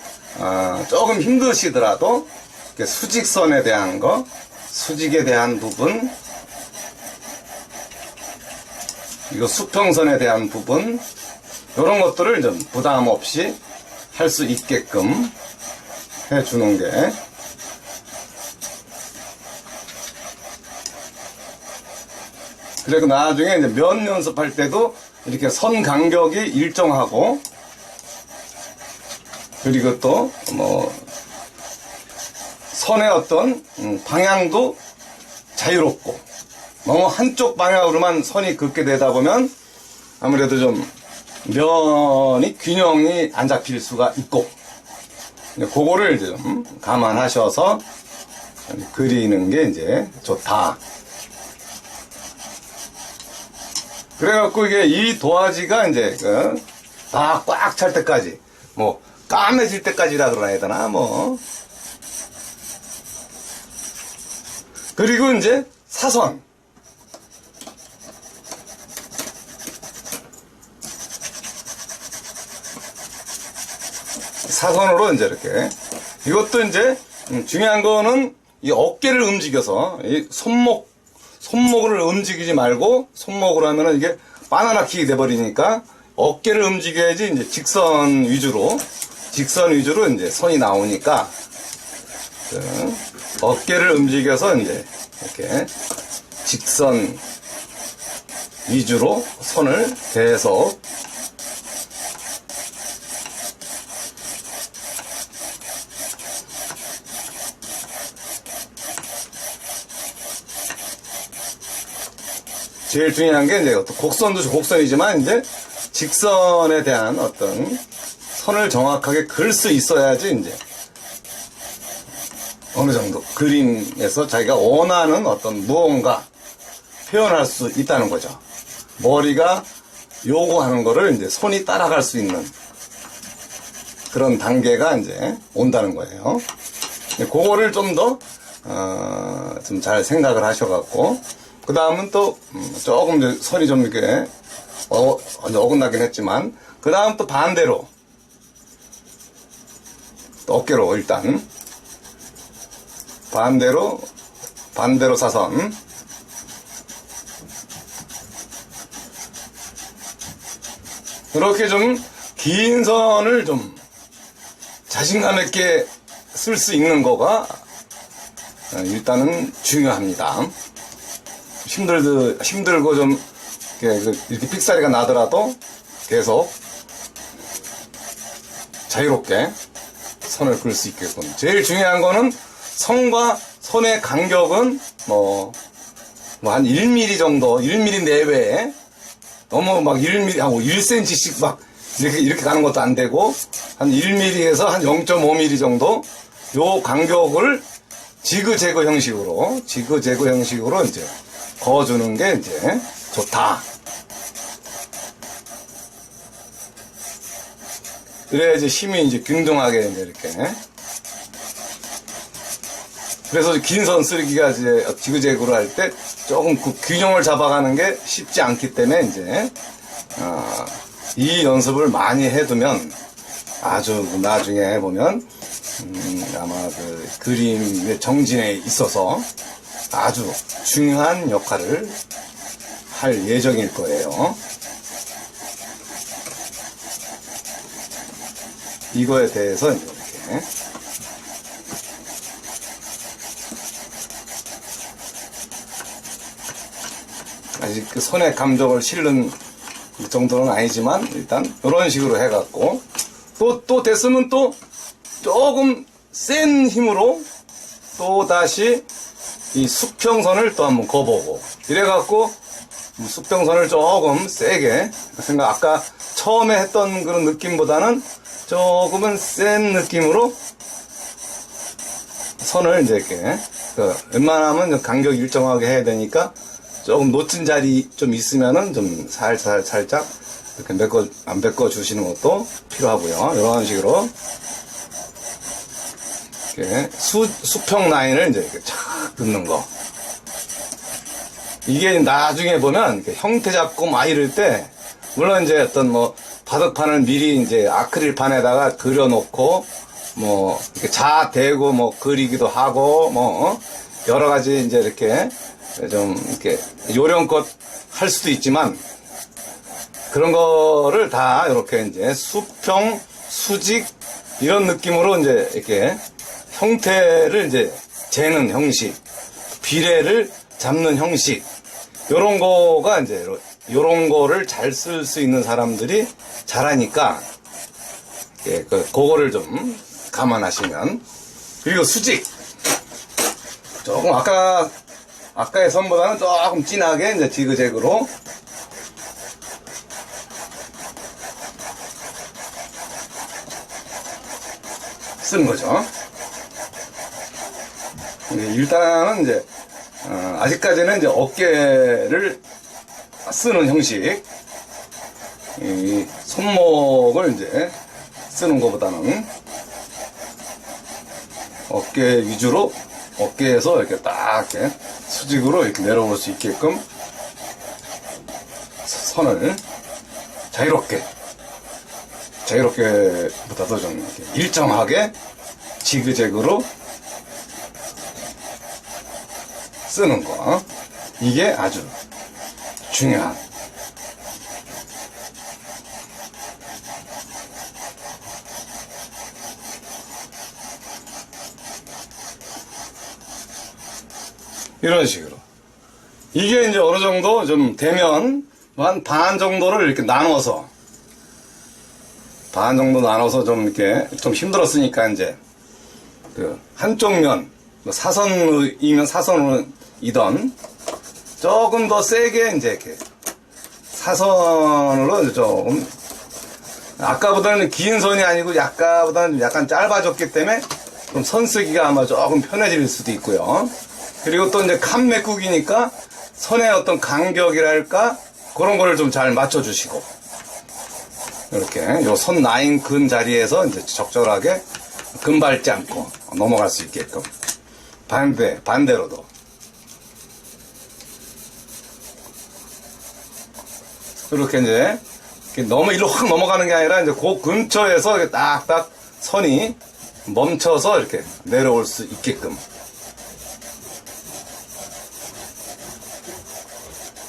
조금 힘드시더라도 이렇게 수직선에 대한 거, 수직에 대한 부분, 이거 수평선에 대한 부분 이런 것들을 좀 부담 없이 할 수 있게끔 해주는 게 그리고 나중에 이제 면 연습할 때도 이렇게 선 간격이 일정하고 그리고 또 뭐 선의 어떤 방향도 자유롭고 너무 한쪽 방향으로만 선이 긋게 되다 보면 아무래도 좀 면이 균형이 안 잡힐 수가 있고 그거를 이제 좀 감안하셔서 그리는 게 이제 좋다. 그래갖고 이게 이 도화지가 이제 다 꽉 찰 때까지 뭐 까매질 때까지라 그러야 되나 뭐 그리고 이제 사선 사선으로 이제 이렇게 이것도 이제 중요한 거는 이 어깨를 움직여서 이 손목을 움직이지 말고 손목으로 하면은 이게 바나나 킥이 돼버리니까 어깨를 움직여야지 이제 직선 위주로 이제 선이 나오니까 어깨를 움직여서 이제 이렇게 직선 위주로 선을 계속 제일 중요한 게 이제 곡선도 곡선이지만 이제 직선에 대한 어떤 선을 정확하게 그을 수 있어야지 이제 어느 정도 그림에서 자기가 원하는 어떤 무언가 표현할 수 있다는 거죠. 머리가 요구하는 거를 이제 손이 따라갈 수 있는 그런 단계가 이제 온다는 거예요. 그거를 좀 더 좀 잘 생각을 하셔갖고 그 다음은 또 조금 이제 선이 좀 이렇게 어긋나긴 했지만 그 다음 또 반대로 또 어깨로 일단 반대로 사선 이렇게 좀 긴 선을 좀 자신감 있게 쓸 수 있는 거가 일단은 중요합니다. 힘들고 좀 이렇게 삑사리가 나더라도 계속 자유롭게 선을 그을 수 있게끔. 제일 중요한 거는 선과 선의 간격은 한 1mm 정도, 1mm 내외에 너무 막 1mm 하고 1cm씩 막 이렇게 가는 것도 안 되고 한 1mm에서 한 0.5mm 정도 요 간격을 지그재그 형식으로 이제 그어주는 게 이제 좋다. 그래야지 힘이 이제 균등하게 이제 이렇게. 그래서 긴 선 쓰기가 이제 지그재그로 할 때 조금 그 균형을 잡아가는 게 쉽지 않기 때문에 이제 이 연습을 많이 해두면 아주 나중에 보면 아마 그 그림의 정진에 있어서 아주 중요한 역할을 할 예정일 거예요. 이거에 대해서 이렇게 아직 그 손에 감정을 실는 정도는 아니지만 일단 이런 식으로 해갖고 또 됐으면 또 조금 센 힘으로 또 다시 이 수평선을 또 한번 그어보고 이래갖고 수평선을 조금 세게 아까 처음에 했던 그런 느낌보다는 조금은 센 느낌으로 선을 이제 이렇게 웬만하면 간격 일정하게 해야 되니까 조금 놓친 자리 좀 있으면은 좀 살짝 이렇게 안 메꿔 주시는 것도 필요하고요. 이런 식으로 이렇게 수평 라인을 이제 이렇게 착 긋는 거. 이게 나중에 보면 이렇게 형태 잡고 막 이럴 때 물론 이제 어떤 바둑판을 미리 이제 아크릴판에다가 그려놓고 이렇게 대고 그리기도 하고 여러 가지 이제 이렇게 좀 이렇게 요령껏 할 수도 있지만 그런 거를 다 이렇게 이제 수평, 수직 이런 느낌으로 이제 이렇게 형태를 이제 재는 형식, 비례를 잡는 형식 요런 거가 이제 요런 거를 잘 쓸 수 있는 사람들이 잘하니까 그거를 좀 감안하시면. 그리고 수직 조금 아까의 선보다는 조금 진하게 이제 지그재그로 쓰는 거죠. 일단은 이제 아직까지는 이제 어깨를 쓰는 형식, 이 손목을 이제 쓰는 것보다는 어깨 위주로 어깨에서 이렇게 딱 이렇게 수직으로 이렇게 내려올 수 있게끔 선을 자유롭게보다도 좀 이렇게 일정하게 지그재그로 쓰는 거. 이게 아주 중요한. 이런 식으로. 이게 이제 어느 정도 좀 되면 한 반 정도를 이렇게 나눠서 좀 이렇게 좀 힘들었으니까 이제 그 한쪽 면 사선이면 사선이던 조금 더 세게 이제 이렇게 사선으로 조금 아까보다는 긴 선이 아니고 아까보다는 약간 짧아졌기 때문에 좀 선 쓰기가 아마 조금 편해질 수도 있고요. 그리고 또 이제 칸 메꾸기니까 선의 어떤 간격이랄까 그런 거를 좀 잘 맞춰주시고 이렇게 요 선 라인 근 자리에서 이제 적절하게 금밟지 않고 넘어갈 수 있게끔 반대로도 이렇게 이제 너무 일로 확 넘어가는 게 아니라 이제 그 근처에서 이렇게 딱딱 선이 멈춰서 이렇게 내려올 수 있게끔.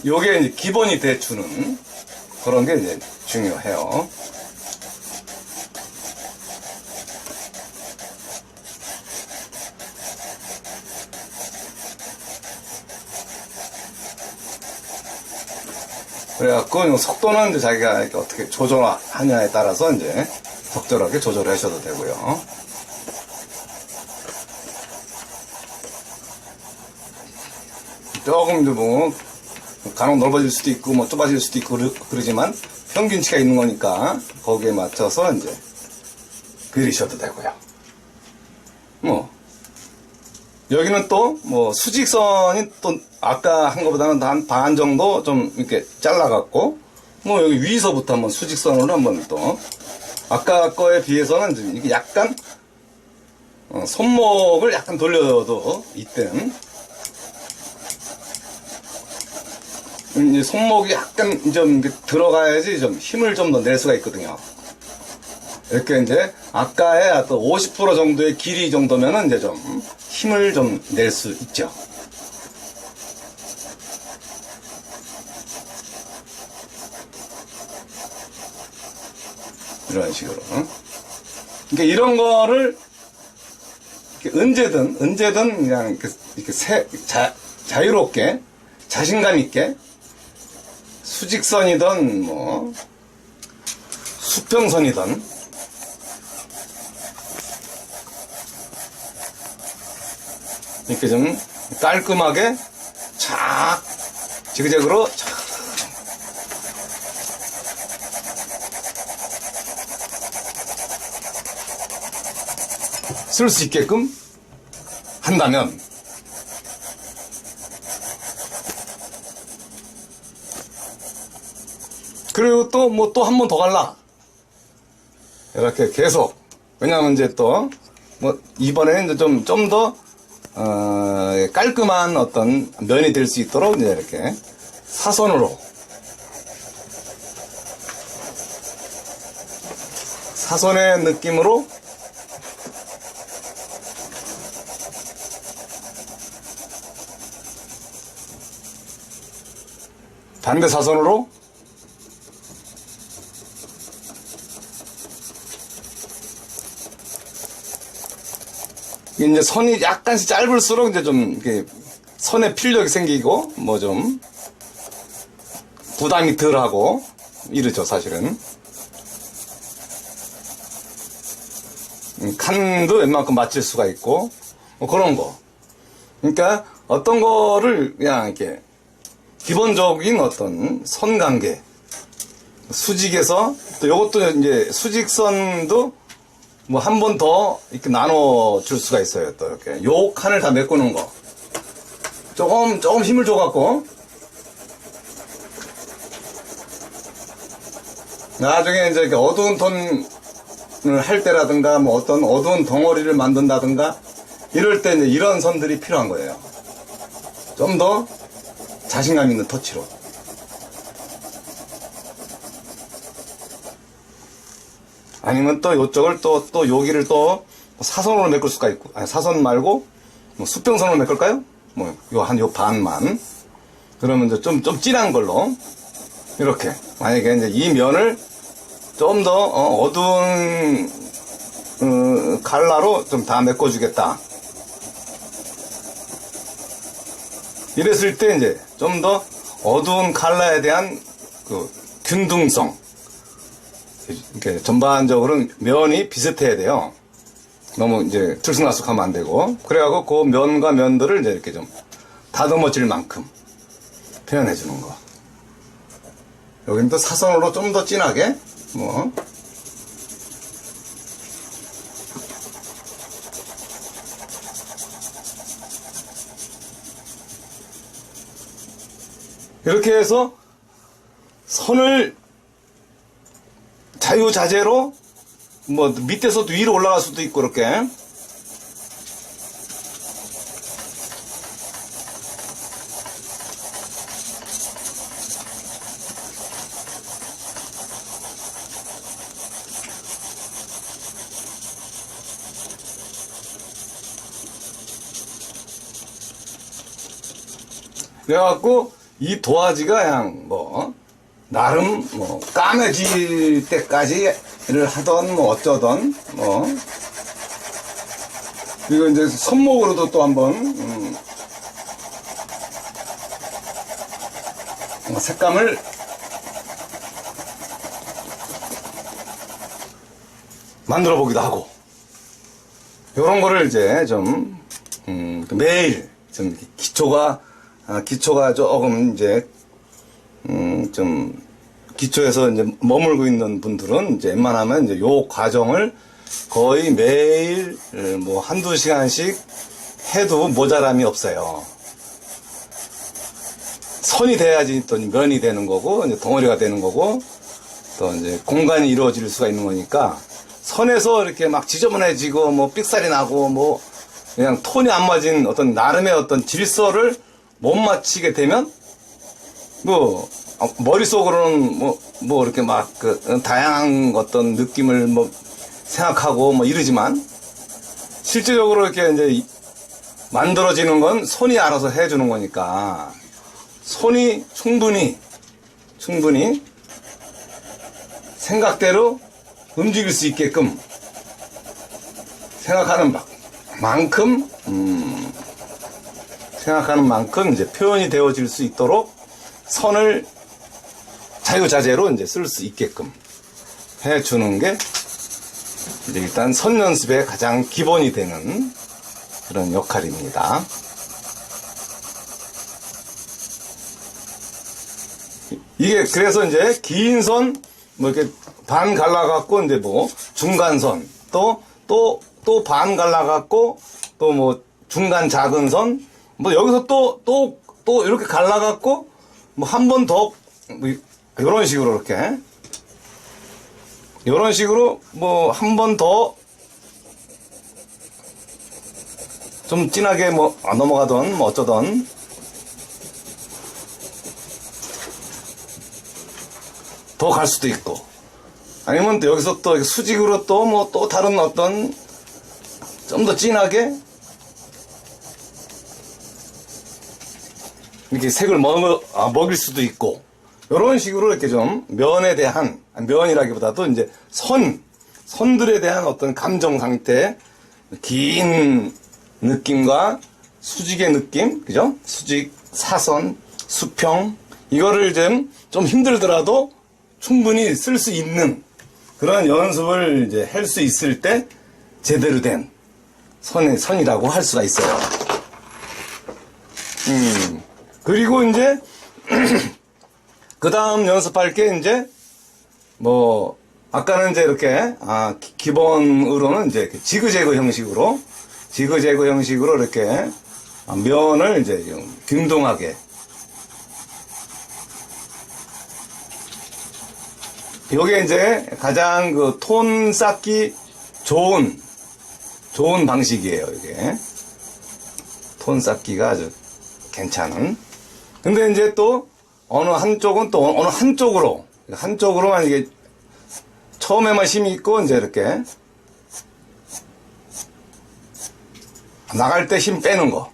요게 이제 기본이 돼주는 그런 게 이제 중요해요. 그래갖고 요 속도는 이제 자기가 이렇게 어떻게 조절하냐에 따라서 이제 적절하게 조절하셔도 되고요. 조금 이제 뭐 간혹 넓어질 수도 있고 뭐 좁아질 수도 있고 그러지만 평균치가 있는 거니까 거기에 맞춰서 이제 그리셔도 되고요. 뭐 여기는 또 뭐 수직선이 또 아까 한 것보다는 한 반 정도 좀 이렇게 잘라갖고 뭐 여기 위서부터 한번 수직선으로 한번 또 아까 거에 비해서는 이게 약간 손목을 약간 돌려도 이땐 이제 손목이 약간 좀 들어가야지 좀 힘을 좀 더 낼 수가 있거든요. 이렇게 이제 아까의 어떤 50% 정도의 길이 정도면은 이제 좀 힘을 좀 낼 수 있죠. 이런 식으로. 그러니까 이런 거를 언제든 그냥 이렇게 자유롭게 자신감 있게 수직선이든 뭐 수평선이든 이렇게 좀 깔끔하게 착 지그재그로 착 쓸 수 있게끔 한다면 그리고 또 뭐 또 한 번 더 갈라 이렇게 계속 왜냐하면 이제 또 뭐 이번에는 이제 좀 더 깔끔한 어떤 면이 될 수 있도록 이제 이렇게 사선으로 사선의 느낌으로 반대 사선으로 이제 선이 약간씩 짧을수록 이제 좀 이렇게 선에 필력이 생기고 뭐 좀 부담이 덜하고 이러죠 사실은. 칸도 웬만큼 맞출 수가 있고 뭐 그런 거. 그러니까 어떤 거를 그냥 이렇게 기본적인 어떤 선관계 수직에서 또 요것도 이제 수직선도 뭐 한 번 더 이렇게 나눠 줄 수가 있어요. 또 이렇게 요 칸을 다 메꾸는 거 조금 힘을 줘갖고 나중에 이제 이렇게 어두운 톤을 할 때라든가 뭐 어떤 어두운 덩어리를 만든다든가 이럴 때 이제 이런 선들이 필요한 거예요. 좀 더 자신감 있는 터치로. 아니면 또 요쪽을 또 여기를 또 사선으로 메꿀 수가 있고, 아니 사선 말고 뭐 수평선으로 메꿀까요? 뭐 요 반만. 그러면 이제 좀 진한 걸로 이렇게 만약에 이제 이 면을 좀 더 어두운 칼라로 좀 다 메꿔주겠다. 이랬을 때 이제 좀 더 어두운 칼라에 대한 그 균등성, 이렇게 전반적으로 면이 비슷해야 돼요. 너무 이제 들쑥날쑥하면 안 되고. 그래갖고 그 면과 면들을 이제 이렇게 좀 다듬어질 만큼 표현해 주는 거. 여기는 또 사선으로 좀 더 진하게 뭐 이렇게 해서 선을 자유자재로 뭐 밑에서도 위로 올라갈 수도 있고 이렇게 그래갖고 이 도화지가 그냥 뭐 나름 뭐 까매질 때까지를 하던 뭐 어쩌던 뭐 그리고 이제 손목으로도 또 한번 색감을 만들어 보기도 하고, 요런 거를 이제 좀, 매일 좀 기초가 조금 이제, 좀, 기초에서 이제 머물고 있는 분들은 이제 웬만하면 이제 요 과정을 거의 매일 뭐 한두 시간씩 해도 모자람이 없어요. 선이 돼야지 또 면이 되는 거고, 이제 덩어리가 되는 거고, 또 이제 공간이 이루어질 수가 있는 거니까, 선에서 이렇게 막 지저분해지고, 뭐 삑살이 나고, 뭐 그냥 톤이 안 맞은 어떤 나름의 어떤 질서를 못 맞추게 되면, 뭐, 머릿속으로는 뭐 이렇게 막 다양한 어떤 느낌을 뭐 생각하고 뭐 이러지만, 실질적으로 이렇게 이제 만들어지는 건 손이 알아서 해주는 거니까, 손이 충분히 생각대로 움직일 수 있게끔 생각하는 만큼 이제 표현이 되어질 수 있도록 선을 자유자재로 이제 쓸 수 있게끔 해주는 게 이제 일단 선 연습의 가장 기본이 되는 그런 역할입니다. 이게 그래서 이제 긴 선 뭐 이렇게 반 갈라갖고 이제 뭐 중간선 또 반 갈라갖고 또 뭐 중간 작은 선 뭐 여기서 또 이렇게 갈라갖고 뭐 한 번 더 뭐 이런 식으로 이런 식으로 뭐 한 번 더 좀 진하게 뭐 넘어가던 뭐 어쩌던 더 갈 수도 있고, 아니면 또 여기서 또 수직으로 또 뭐 또 다른 어떤 좀 더 진하게 이렇게 색을 먹일 수도 있고, 이런 식으로 이렇게 좀 면에 대한, 면이라기보다도 이제 선들에 대한 어떤 감정 상태, 긴 느낌과 수직의 느낌, 그죠? 수직, 사선, 수평, 이거를 좀 힘들더라도 충분히 쓸 수 있는 그런 연습을 이제 할 수 있을 때 제대로 된 선이라고 할 수가 있어요. 그리고 이제 그 다음 연습할 게 이제 뭐 아까는 이제 이렇게 기본으로는 이제 지그재그 형식으로 이렇게 면을 이제 좀 균등하게, 요게 이제 가장 그 톤 쌓기 좋은 방식이에요. 이게 톤 쌓기가 아주 괜찮은. 근데 이제 또 어느 한쪽으로만 이게 처음에만 힘이 있고 이제 이렇게 나갈 때 힘 빼는 거.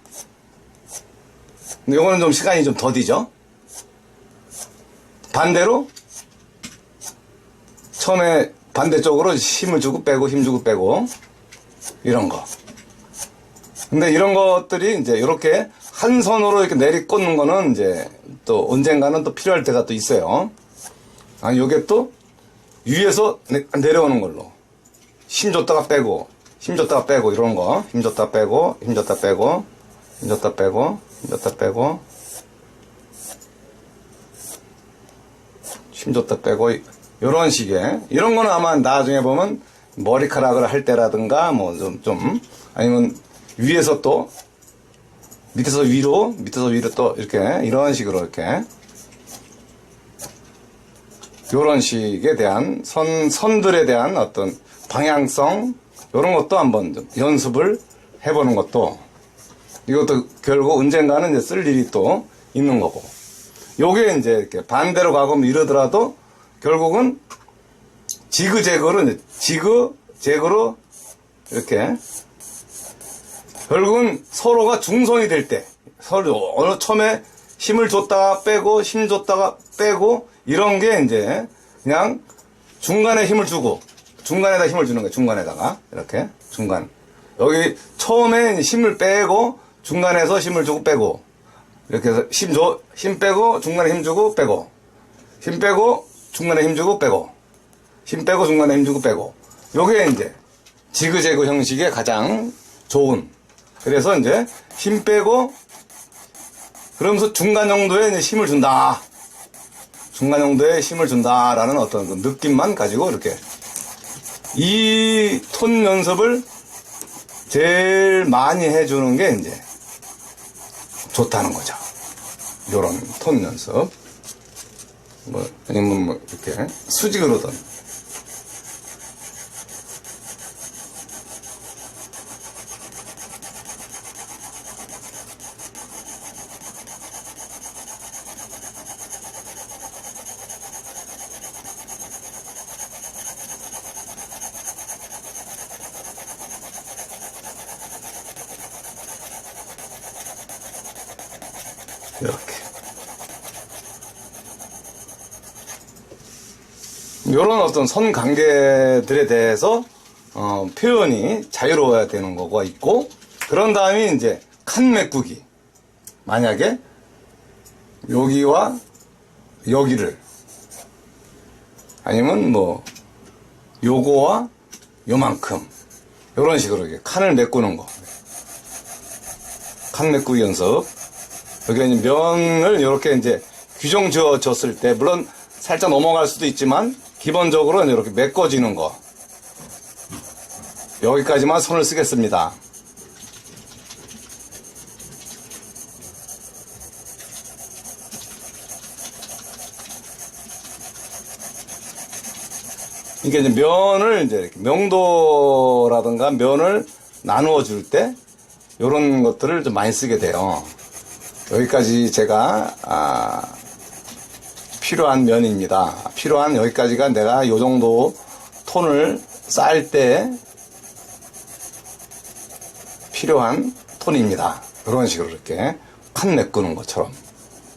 근데 요거는 좀 시간이 좀 더디죠. 반대로 처음에 반대쪽으로 힘을 주고 빼고 힘 주고 빼고 이런 거. 근데 이런 것들이 이제 이렇게 한 선으로 이렇게 내리꽂는 거는 이제 또 언젠가는 또 필요할 때가 또 있어요. 요게 또 위에서 내려오는 걸로 힘 줬다가 빼고 이런 거. 힘 줬다 빼고 요런 식의, 이런 거는 아마 나중에 보면 머리카락을 할 때라든가 뭐 좀 아니면 위에서 또 밑에서 위로 또 이렇게 이런 식으로 이렇게 요런 식에 대한 선들에 대한 어떤 방향성, 요런 것도 한번 좀 연습을 해보는 것도, 이것도 결국 언젠가는 이제 쓸 일이 또 있는 거고, 요게 이제 이렇게 반대로 가고 이러더라도 결국은 지그재그로 이렇게 결국은 서로가 중선이 될 때, 서로 어느 처음에 힘을 줬다가 빼고 힘 줬다가 빼고 이런 게 이제 그냥 중간에 힘을 주고 중간에다 힘을 주는 거예요. 중간에다가 이렇게 중간, 여기 처음에 힘을 빼고 중간에서 힘을 주고 빼고 이렇게 해서 힘 빼고 중간에 힘 주고 빼고 힘 빼고 중간에 힘 주고 빼고 힘 빼고 중간에 힘 주고 빼고, 요게 이제 지그재그 형식의 가장 좋은. 그래서 이제 힘 빼고 그러면서 중간 정도의 이제 힘을 준다. 중간 정도의 힘을 준다라는 어떤 그 느낌만 가지고 이렇게 이 톤 연습을 제일 많이 해주는 게 이제 좋다는 거죠. 요런 톤 연습. 뭐, 아니면 뭐, 이렇게 수직으로든. 이렇게. 이런 어떤 선 관계들에 대해서 표현이 자유로워야 되는 거가 있고, 그런 다음에 이제 칸 메꾸기. 만약에 여기와 여기를, 아니면 뭐 요거와 요만큼, 이런 식으로 이렇게 칸을 메꾸는 거. 칸 메꾸기 연습. 여기 이제 면을 이렇게 이제 규정 지어졌을 때, 물론 살짝 넘어갈 수도 있지만, 기본적으로 이렇게 메꿔지는 거. 여기까지만 손을 쓰겠습니다. 이게 이제 면을 이제 이렇게 명도라든가 면을 나누어 줄 때, 요런 것들을 좀 많이 쓰게 돼요. 여기까지 제가, 필요한 면입니다. 필요한 여기까지가 내가 요 정도 톤을 쌓을 때 필요한 톤입니다. 이런 식으로 이렇게 칸 메꾸는 것처럼.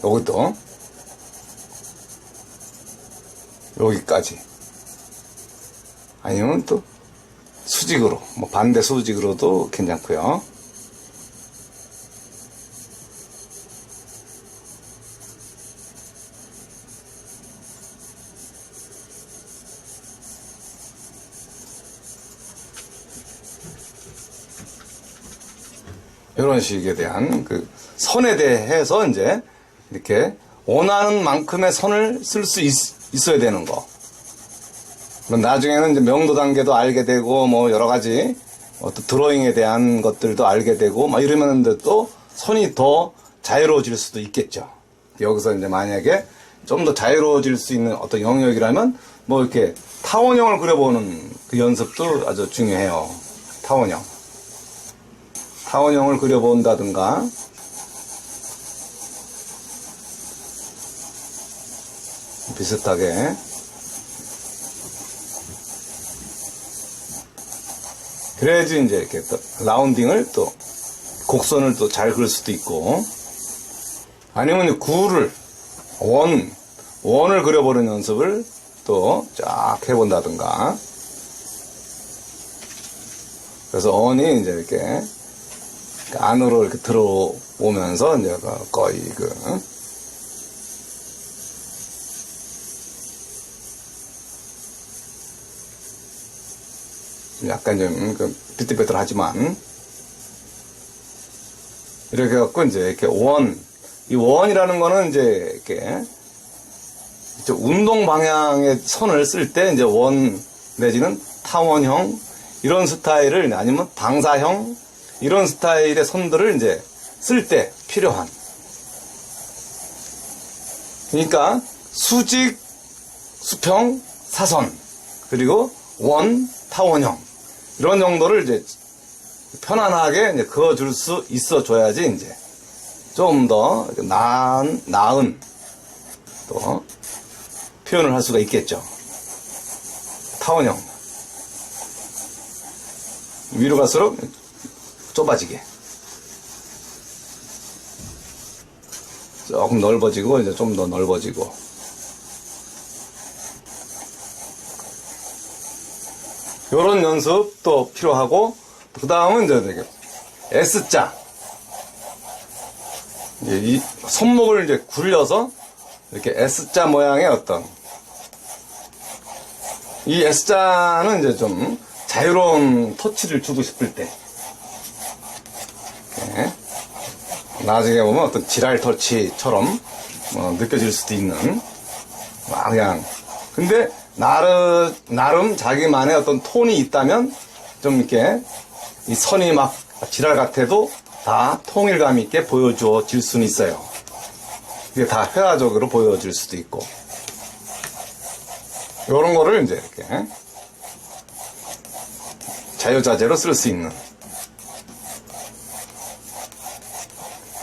여기도 여기까지. 아니면 또 수직으로, 뭐 반대 수직으로도 괜찮고요. 이런 식에 대한 그 선에 대해서 이제 이렇게 원하는 만큼의 선을 쓸 수 있어야 되는 거. 나중에는 이제 명도 단계도 알게 되고 뭐 여러 가지 어떤 드로잉에 대한 것들도 알게 되고 막 이러면 또 선이 더 자유로워질 수도 있겠죠. 여기서 이제 만약에 좀 더 자유로워질 수 있는 어떤 영역이라면 뭐 이렇게 타원형을 그려보는 그 연습도 아주 중요해요. 타원형. 타원형을 그려본다든가, 비슷하게. 그래야지 이제 이렇게 또 라운딩을 또 곡선을 또 잘 그릴 수도 있고, 아니면 구를, 원을 그려보는 연습을 또 쫙 해본다든가. 그래서 원이 이제 이렇게 안으로 이렇게 들어오면서 이제 거의 약간 좀 비틀비틀하지만 이렇게 갖고 이제 이렇게 이 원이라는 거는 이제 이렇게 운동 방향의 선을 쓸 때 이제 원 내지는 타원형 이런 스타일을, 아니면 방사형 이런 스타일의 선들을 이제 쓸 때 필요한. 그러니까 수직, 수평, 사선, 그리고 원, 타원형 이런 정도를 이제 편안하게 이제 그어줄 수 있어 줘야지 이제 좀 더 나은 또 표현을 할 수가 있겠죠. 타원형. 위로 갈수록 좁아지게. 조금 넓어지고, 이제 좀 더 넓어지고. 요런 연습도 필요하고, 그 다음은 이제 되게 S자. 이 손목을 이제 굴려서 이렇게 S자 모양의 어떤 이 S자는 이제 좀 자유로운 터치를 주고 싶을 때. 이렇게. 나중에 보면 어떤 지랄 터치처럼 느껴질 수도 있는. 그냥. 근데, 나름 자기만의 어떤 톤이 있다면, 좀 이렇게, 이 선이 막 지랄 같아도 다 통일감 있게 보여줘질 수는 있어요. 이게 다 회화적으로 보여질 수도 있고. 요런 거를 이제 이렇게 자유자재로 쓸 수 있는.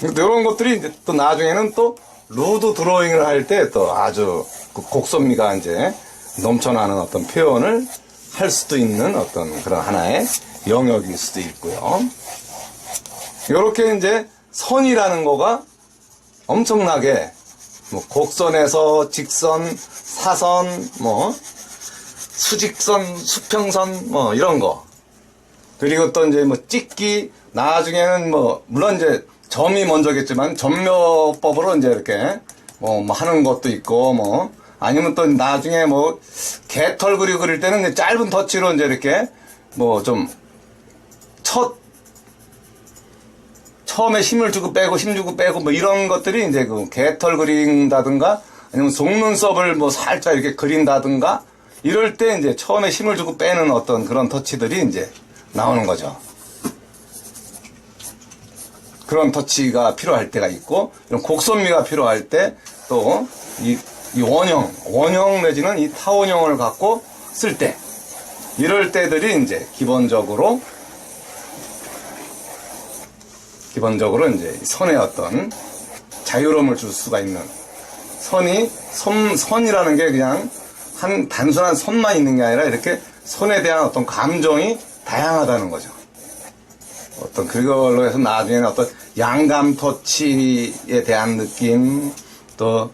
이런 것들이 이제 또 나중에는 또 루드 드로잉을 할 때 또 아주 그 곡선미가 이제 넘쳐나는 어떤 표현을 할 수도 있는 어떤 그런 하나의 영역일 수도 있고요. 요렇게 이제 선이라는 거가 엄청나게 뭐 곡선에서 직선, 사선, 뭐 수직선, 수평선 뭐 이런 거. 그리고 또 이제 뭐 찍기, 나중에는 뭐 물론 이제 점이 먼저겠지만 점묘법으로 이제 이렇게 뭐 하는 것도 있고 뭐 아니면 또 나중에 뭐 개털 그릴 때는 이제 짧은 터치로 이제 이렇게 뭐 좀 처음에 힘을 주고 빼고 힘 주고 빼고 뭐 이런 것들이 이제 그 개털 그린다든가 아니면 속눈썹을 뭐 살짝 이렇게 그린다든가 이럴 때 이제 처음에 힘을 주고 빼는 어떤 그런 터치들이 이제 나오는 거죠. 그런 터치가 필요할 때가 있고 이런 곡선미가 필요할 때 또 이 원형 내지는 이 타원형을 갖고 쓸 때 이럴 때들이 이제 기본적으로 이제 선의 어떤 자유로움을 줄 수가 있는 선이라는 게 그냥 한 단순한 선만 있는 게 아니라 이렇게 선에 대한 어떤 감정이 다양하다는 거죠. 어떤 그걸로 해서 나중에는 어떤 양감 터치에 대한 느낌, 또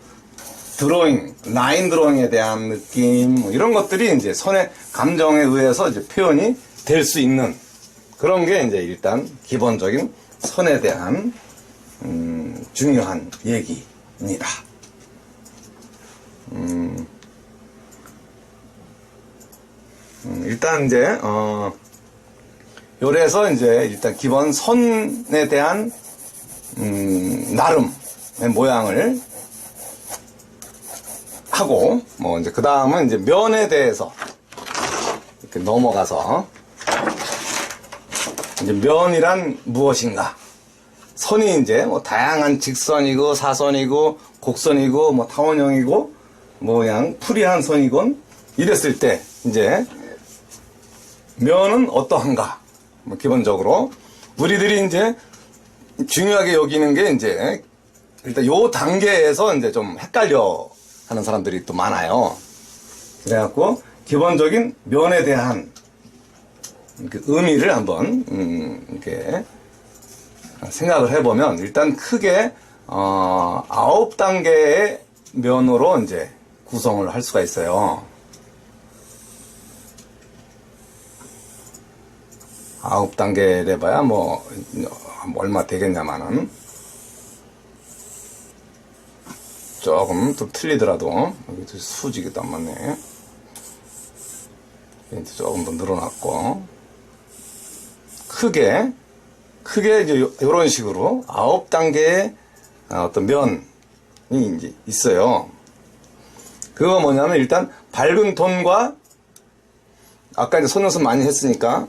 라인 드로잉에 대한 느낌, 뭐 이런 것들이 이제 선의 감정에 의해서 이제 표현이 될 수 있는 그런 게 이제 일단 기본적인 선에 대한 중요한 얘기입니다. 일단 이제 요래서 이제 일단 기본 선에 대한 나름의 모양을 하고 뭐 이제 그 다음은 이제 면에 대해서 이렇게 넘어가서 이제 면이란 무엇인가? 선이 이제 뭐 다양한 직선이고 사선이고 곡선이고 뭐 타원형이고 뭐 그냥 풀이한 선이건 이랬을 때 이제 면은 어떠한가? 뭐 기본적으로 우리들이 이제 중요하게 여기는 게 이제 일단 요 단계에서 이제 좀 헷갈려 하는 사람들이 또 많아요. 그래갖고 기본적인 면에 대한 그 의미를 한번 이렇게 생각을 해보면 일단 크게 9단계의 면으로 이제 구성을 할 수가 있어요. 9단계를 해봐야 뭐 얼마 되겠냐마는 조금 또 틀리더라도 여기 수직이 안 맞네. 조금 더 늘어났고 크게 이제 이런 식으로 9단계의 어떤 면이 이제 있어요. 그거 뭐냐면 일단 밝은 톤과 아까 이제 속눈썹 많이 했으니까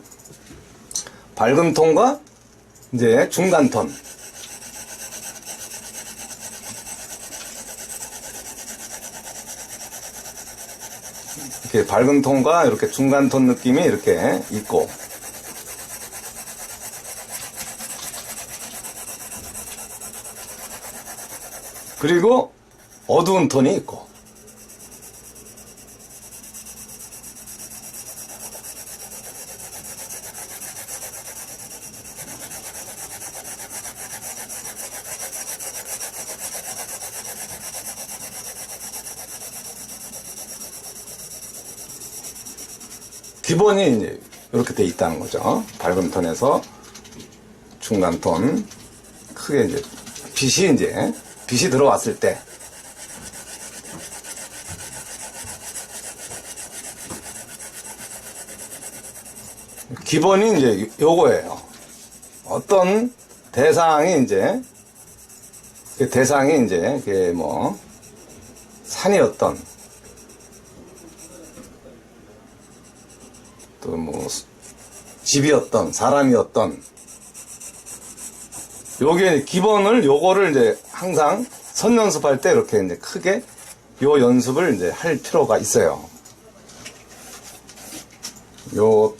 밝은 톤과 이제 중간 톤. 이렇게 밝은 톤과 이렇게 중간 톤 느낌이 이렇게 있고 그리고 어두운 톤이 있고 기본이 이제 이렇게 돼 있다는 거죠. 밝은 톤에서 중간 톤, 크게 이제 빛이 들어왔을 때, 기본이 이제 요거예요. 어떤 대상이 이제, 그 대상이 이제, 그게 뭐, 산이었던, 또 뭐, 집이었던, 사람이었던, 요게 기본을, 요거를 이제 항상 선 연습할 때 이렇게 이제 크게 요 연습을 이제 할 필요가 있어요. 요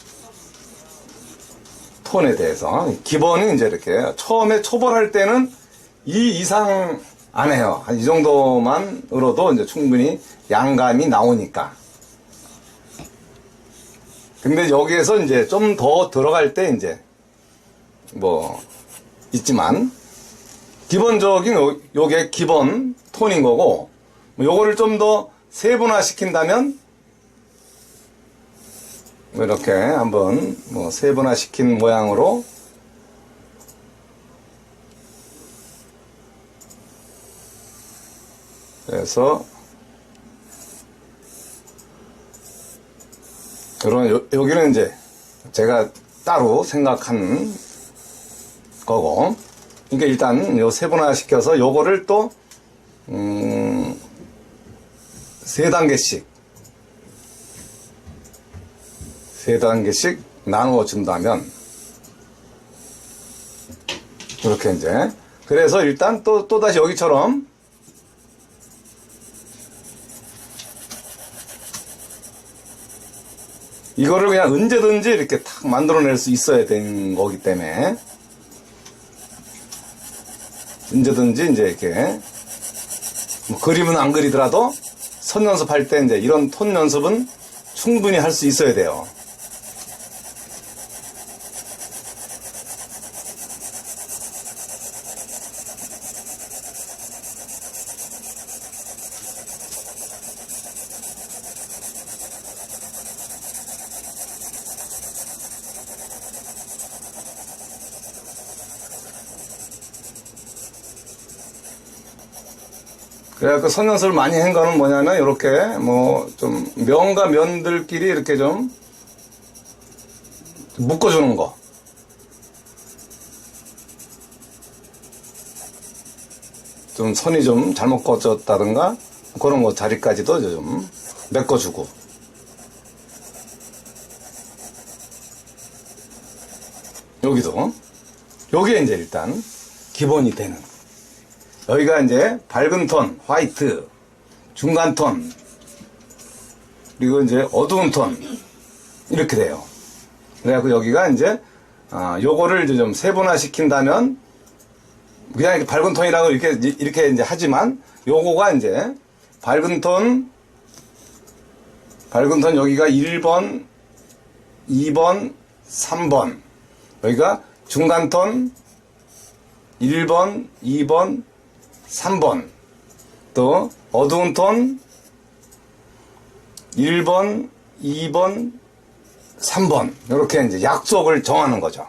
톤에 대해서. 기본이 이제 이렇게 처음에 초벌할 때는 이 이상 안 해요. 한 이 정도만으로도 이제 충분히 양감이 나오니까. 근데 여기에서 이제 좀 더 들어갈 때 이제 뭐 있지만 기본적인 요게 기본 톤인 거고, 요거를 좀 더 세분화 시킨다면 이렇게 한번 뭐 세분화 시킨 모양으로 그래서 그런 여기는 이제 제가 따로 생각한 거고, 그러니까 일단 요 세분화 시켜서 요거를 또 세 단계씩 나누어 준다면 이렇게 이제, 그래서 일단 또다시 여기처럼 이거를 그냥 언제든지 이렇게 탁 만들어낼 수 있어야 되는 거기 때문에 언제든지 이제 이렇게 뭐 그림은 안 그리더라도 선 연습할 때 이제 이런 톤 연습은 충분히 할 수 있어야 돼요. 그래서 선 연습을 많이 한 거는 뭐냐면 이렇게 뭐 좀 면과 면들끼리 이렇게 좀 묶어주는 거. 좀 선이 좀 잘못 꺼졌다든가 그런 거 자리까지도 좀 메꿔주고. 여기도 요게 이제 일단 기본이 되는, 여기가 이제 밝은 톤, 화이트, 중간 톤, 그리고 이제 어두운 톤, 이렇게 돼요. 그래갖고 여기가 이제, 요거를 이제 좀 세분화 시킨다면, 그냥 이렇게 밝은 톤이라고 이렇게 이제 하지만, 요거가 이제, 밝은 톤 여기가 1번, 2번, 3번, 여기가 중간 톤, 1번, 2번, 3번, 또 어두운 톤 1번, 2번, 3번, 이렇게 이제 약속을 정하는 거죠.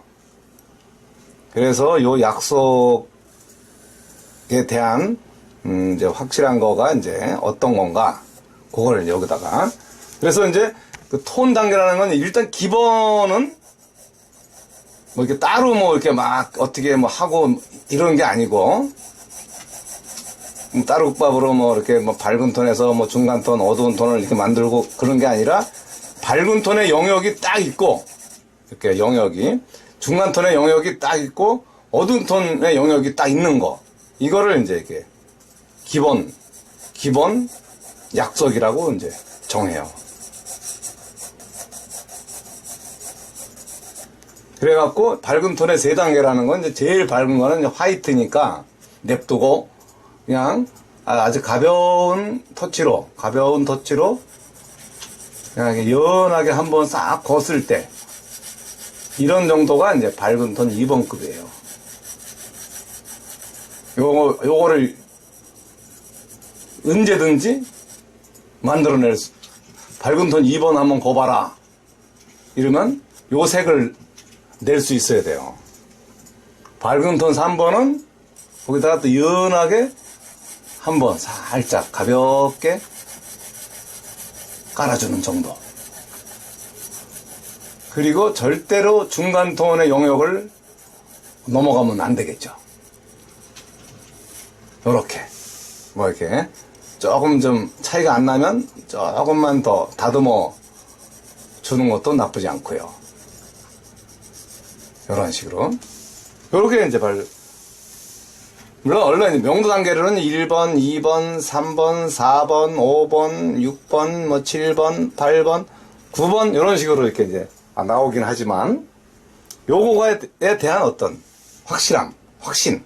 그래서 요 약속에 대한 이제 확실한 거가 이제 어떤 건가, 그걸 여기다가. 그래서 이제 그 톤 단계라는 건 일단 기본은 뭐 이렇게 따로 뭐 이렇게 막 어떻게 뭐 하고 이런 게 아니고, 따로 국밥으로 뭐 이렇게 뭐 밝은 톤에서 뭐 중간 톤, 어두운 톤을 이렇게 만들고 그런 게 아니라, 밝은 톤의 영역이 딱 있고, 이렇게 영역이, 중간 톤의 영역이 딱 있고, 어두운 톤의 영역이 딱 있는 거. 이거를 이제 이렇게 기본 약속이라고 이제 정해요. 그래갖고 밝은 톤의 세 단계라는 건 이제 제일 밝은 거는 이제 화이트니까 냅두고, 그냥 아주 가벼운 터치로 그냥 이렇게 연하게 한번 싹 걷을 때, 이런 정도가 이제 밝은 톤 2번급이에요. 요거를 언제든지 만들어낼 수, 밝은 톤 2번 한번 거봐라 이러면 요 색을 낼 수 있어야 돼요. 밝은 톤 3번은 거기다가 또 연하게 한번 살짝 가볍게 깔아주는 정도. 그리고 절대로 중간 톤의 영역을 넘어가면 안 되겠죠. 요렇게 뭐 이렇게 조금 좀 차이가 안 나면 조금만 더 다듬어 주는 것도 나쁘지 않고요. 요런 식으로 요렇게 이제 물론 원래 명도 단계로는 1번, 2번, 3번, 4번, 5번, 6번, 뭐 7번, 8번, 9번 이런 식으로 이렇게 이제 나오긴 하지만 요거에 대한 어떤 확실함, 확신.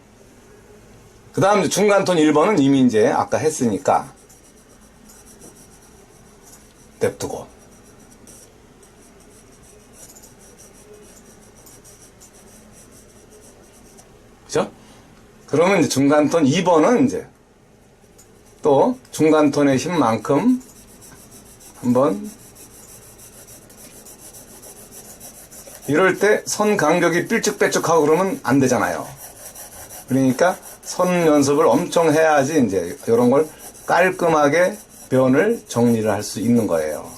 그 다음 중간톤 1번은 이미 이제 아까 했으니까 냅두고. 그죠? 그러면 이제 중간톤 2번은 이제 또 중간톤의 힘만큼 한번 이럴 때 선 간격이 삘쭉빼쭉하고 그러면 안 되잖아요. 그러니까 선 연습을 엄청 해야지 이제 이런 걸 깔끔하게 변을 정리를 할 수 있는 거예요.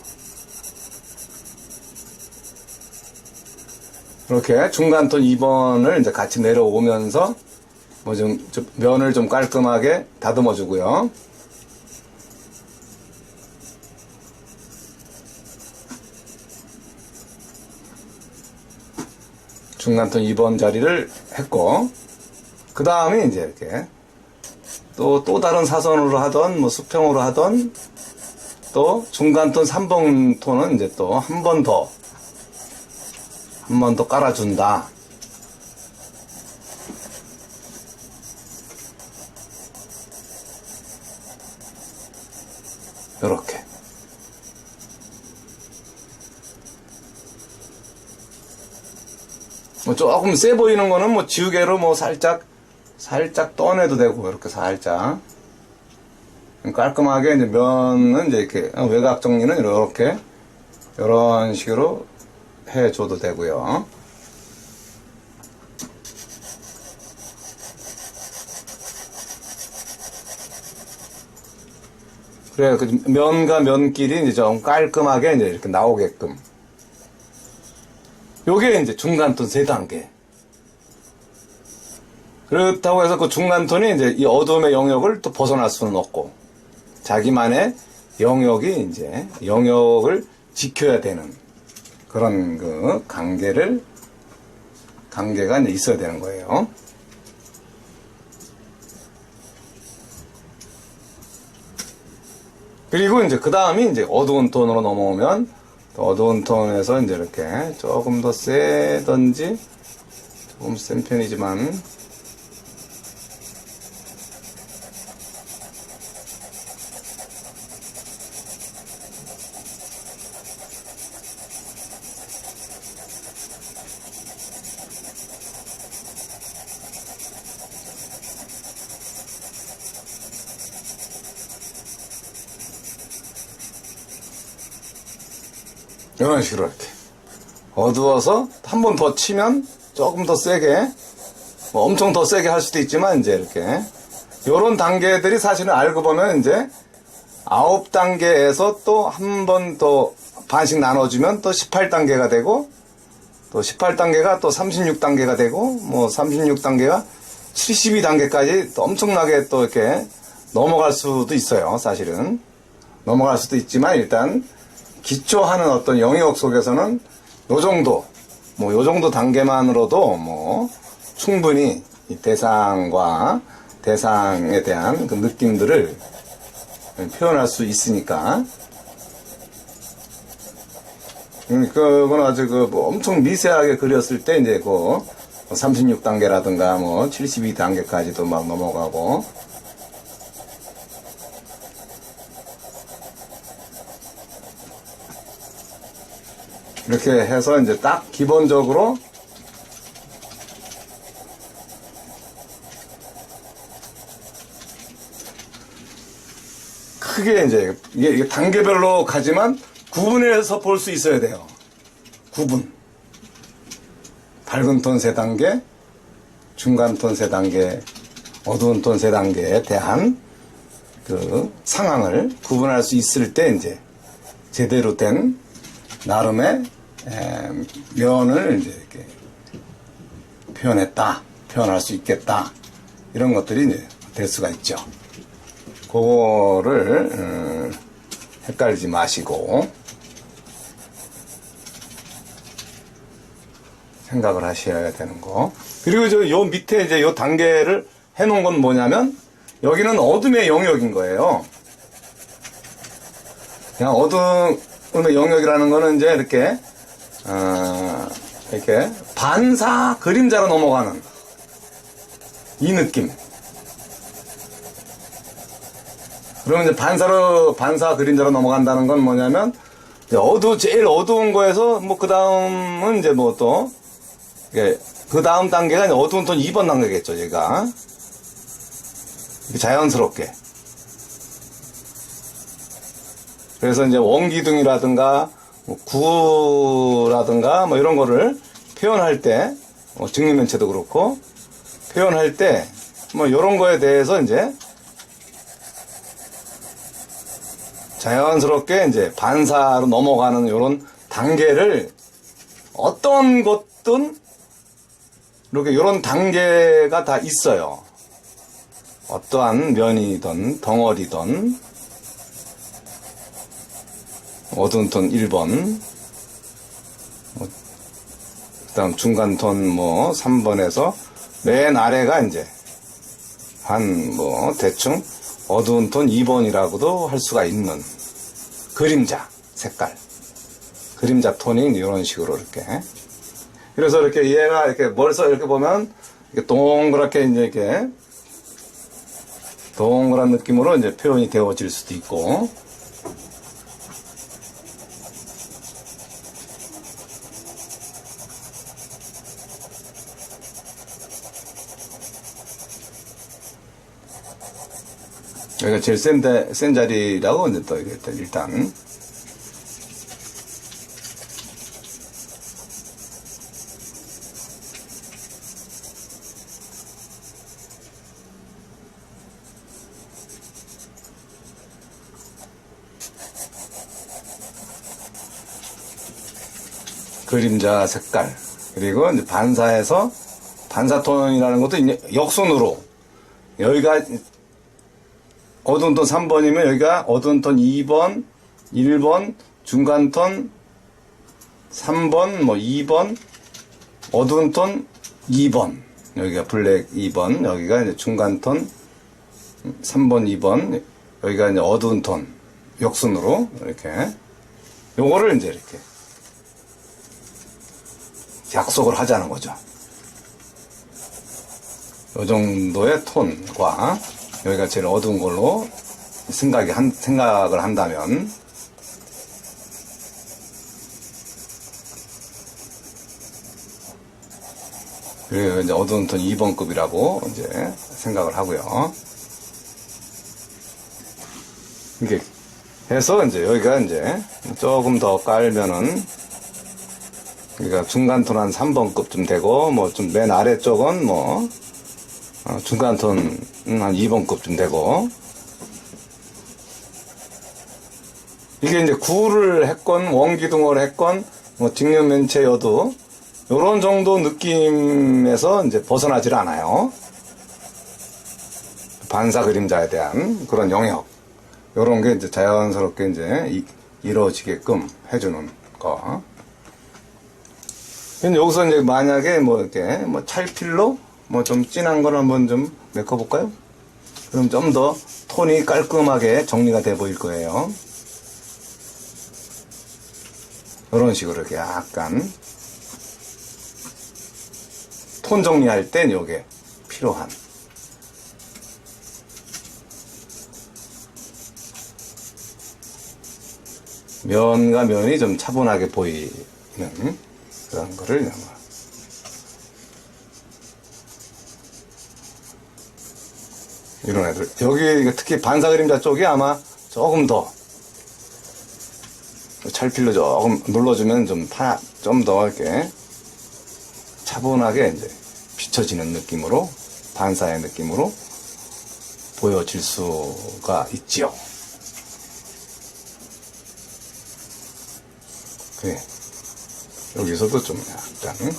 이렇게 중간톤 2번을 이제 같이 내려오면서 뭐 좀 면을 좀 깔끔하게 다듬어 주고요. 중간톤 2번 자리를 했고, 그 다음에 이제 이렇게 또 다른 사선으로 하던 뭐 수평으로 하던 또 중간톤 3번 톤은 이제 또 한 번 더 깔아준다. 요렇게. 뭐 조금 세 보이는 거는 뭐 지우개로 뭐 살짝 떠내도 되고, 이렇게 살짝. 깔끔하게 이제 면은 이제 이렇게 외곽 정리는 이렇게, 이런 식으로 해줘도 되고요. 그래, 그 면과 면끼리 이제 좀 깔끔하게 이제 이렇게 나오게끔. 요게 이제 중간톤 3단계. 그렇다고 해서 그 중간톤이 이제 이 어둠의 영역을 또 벗어날 수는 없고, 자기만의 영역을 지켜야 되는 그런 그 관계가 이제 있어야 되는 거예요. 그리고 이제 그 다음이 이제 어두운 톤으로 넘어오면, 또 어두운 톤에서 이제 이렇게 조금 더 세든지, 조금 센 편이지만, 이런 식으로 이렇게 어두워서 한 번 더 치면 조금 더 세게, 뭐 엄청 더 세게 할 수도 있지만, 이제 이렇게 요런 단계들이 사실은 알고 보면 이제 9단계에서 또 한 번 더 반씩 나눠주면 또 18단계가 되고, 또 18단계가 또 36단계가 되고, 뭐 36단계가 72단계까지 또 엄청나게 또 이렇게 넘어갈 수도 있어요. 사실은 넘어갈 수도 있지만, 일단 기초하는 어떤 영역 속에서는 요 정도 단계만으로도 뭐 충분히 이 대상과 대상에 대한 그 느낌들을 표현할 수 있으니까. 그건 아주 뭐 엄청 미세하게 그렸을 때 이제 그 36단계라든가 뭐 72단계까지도 막 넘어가고, 이렇게 해서 이제 딱 기본적으로 크게 이제 이게 단계별로 가지만 구분해서 볼 수 있어야 돼요. 구분. 밝은 톤 3단계, 중간 톤 3단계, 어두운 톤 3단계에 대한 그 상황을 구분할 수 있을 때 이제 제대로 된 나름의 면을 이제 이렇게 표현할 수 있겠다. 이런 것들이 이제 될 수가 있죠. 그거를 헷갈리지 마시고 생각을 하셔야 되는 거. 그리고 요 밑에 이제 요 단계를 해놓은 건 뭐냐면 여기는 어둠의 영역인 거예요. 그냥 어둠의 영역이라는 거는 이제 이렇게 반사 그림자로 넘어가는 이 느낌. 그러면 이제 반사 그림자로 넘어간다는 건 뭐냐면 이제 제일 어두운 거에서 뭐 그 다음은 이제 뭐 또 그 다음 단계가 이제 어두운 톤 2번 단계겠죠, 얘가. 자연스럽게. 그래서 이제 원기둥이라든가, 뭐 구라든가, 뭐 이런 거를 표현할 때, 증류면체도 그렇고, 표현할 때, 뭐 이런 거에 대해서 이제 자연스럽게 이제 반사로 넘어가는 이런 단계를 어떤 것든 이렇게 이런 단계가 다 있어요. 어떠한 면이든 덩어리든 어두운 톤 1번, 그다음 중간 톤 뭐 3번에서 맨 아래가 이제 한 뭐 대충 어두운 톤 2번이라고도 할 수가 있는 그림자 색깔, 그림자 토닝 이런 식으로 이렇게. 그래서 이렇게 얘가 이렇게 멀서 이렇게 보면 이렇게 동그랗게 이제 이렇게 동그란 느낌으로 이제 표현이 되어질 수도 있고. 여기가 제일 센 자리라고 이제 또 일단. 그림자 색깔. 그리고 이제 반사톤이라는 것도 이제 역순으로. 여기가 어두운 톤 3번이면 여기가 어두운 톤 2번, 1번, 중간 톤 3번, 뭐 2번, 어두운 톤 2번. 여기가 블랙 2번, 여기가 이제 중간 톤 3번, 2번, 여기가 이제 어두운 톤 역순으로 이렇게. 요거를 이제 이렇게 약속을 하자는 거죠. 요 정도의 톤과 여기가 제일 어두운 걸로 생각을 한다면, 그리고 이제 어두운 톤 2번급이라고 이제 생각을 하고요. 이렇게 해서 이제 여기가 이제 조금 더 깔면은 그러니까 중간 톤 한 3번급쯤 되고, 뭐 좀 맨 아래쪽은 뭐 중간 톤 한 2번급쯤 되고. 이게 이제 구를 했건 원기둥을 했건 뭐 직류면체여도 요런 정도 느낌에서 이제 벗어나질 않아요. 반사 그림자에 대한 그런 영역, 요런 게 이제 자연스럽게 이제 이루어지게끔 해주는 거. 여기서 이제 만약에 뭐 이렇게 뭐 찰필로 뭐 좀 진한 걸 한번 좀 메꿔볼까요? 그럼 좀 더 톤이 깔끔하게 정리가 돼 보일 거예요. 이런 식으로 이렇게 약간 톤 정리할 땐 요게 필요한. 면과 면이 좀 차분하게 보이는 그런 거를 이런 애들. 여기 특히 반사 그림자 쪽이 아마 조금 더 찰필로 조금 눌러주면 좀 더 이렇게 차분하게 이제 비춰지는 느낌으로, 반사의 느낌으로 보여질 수가 있지요. 그래. 여기서도 좀 약간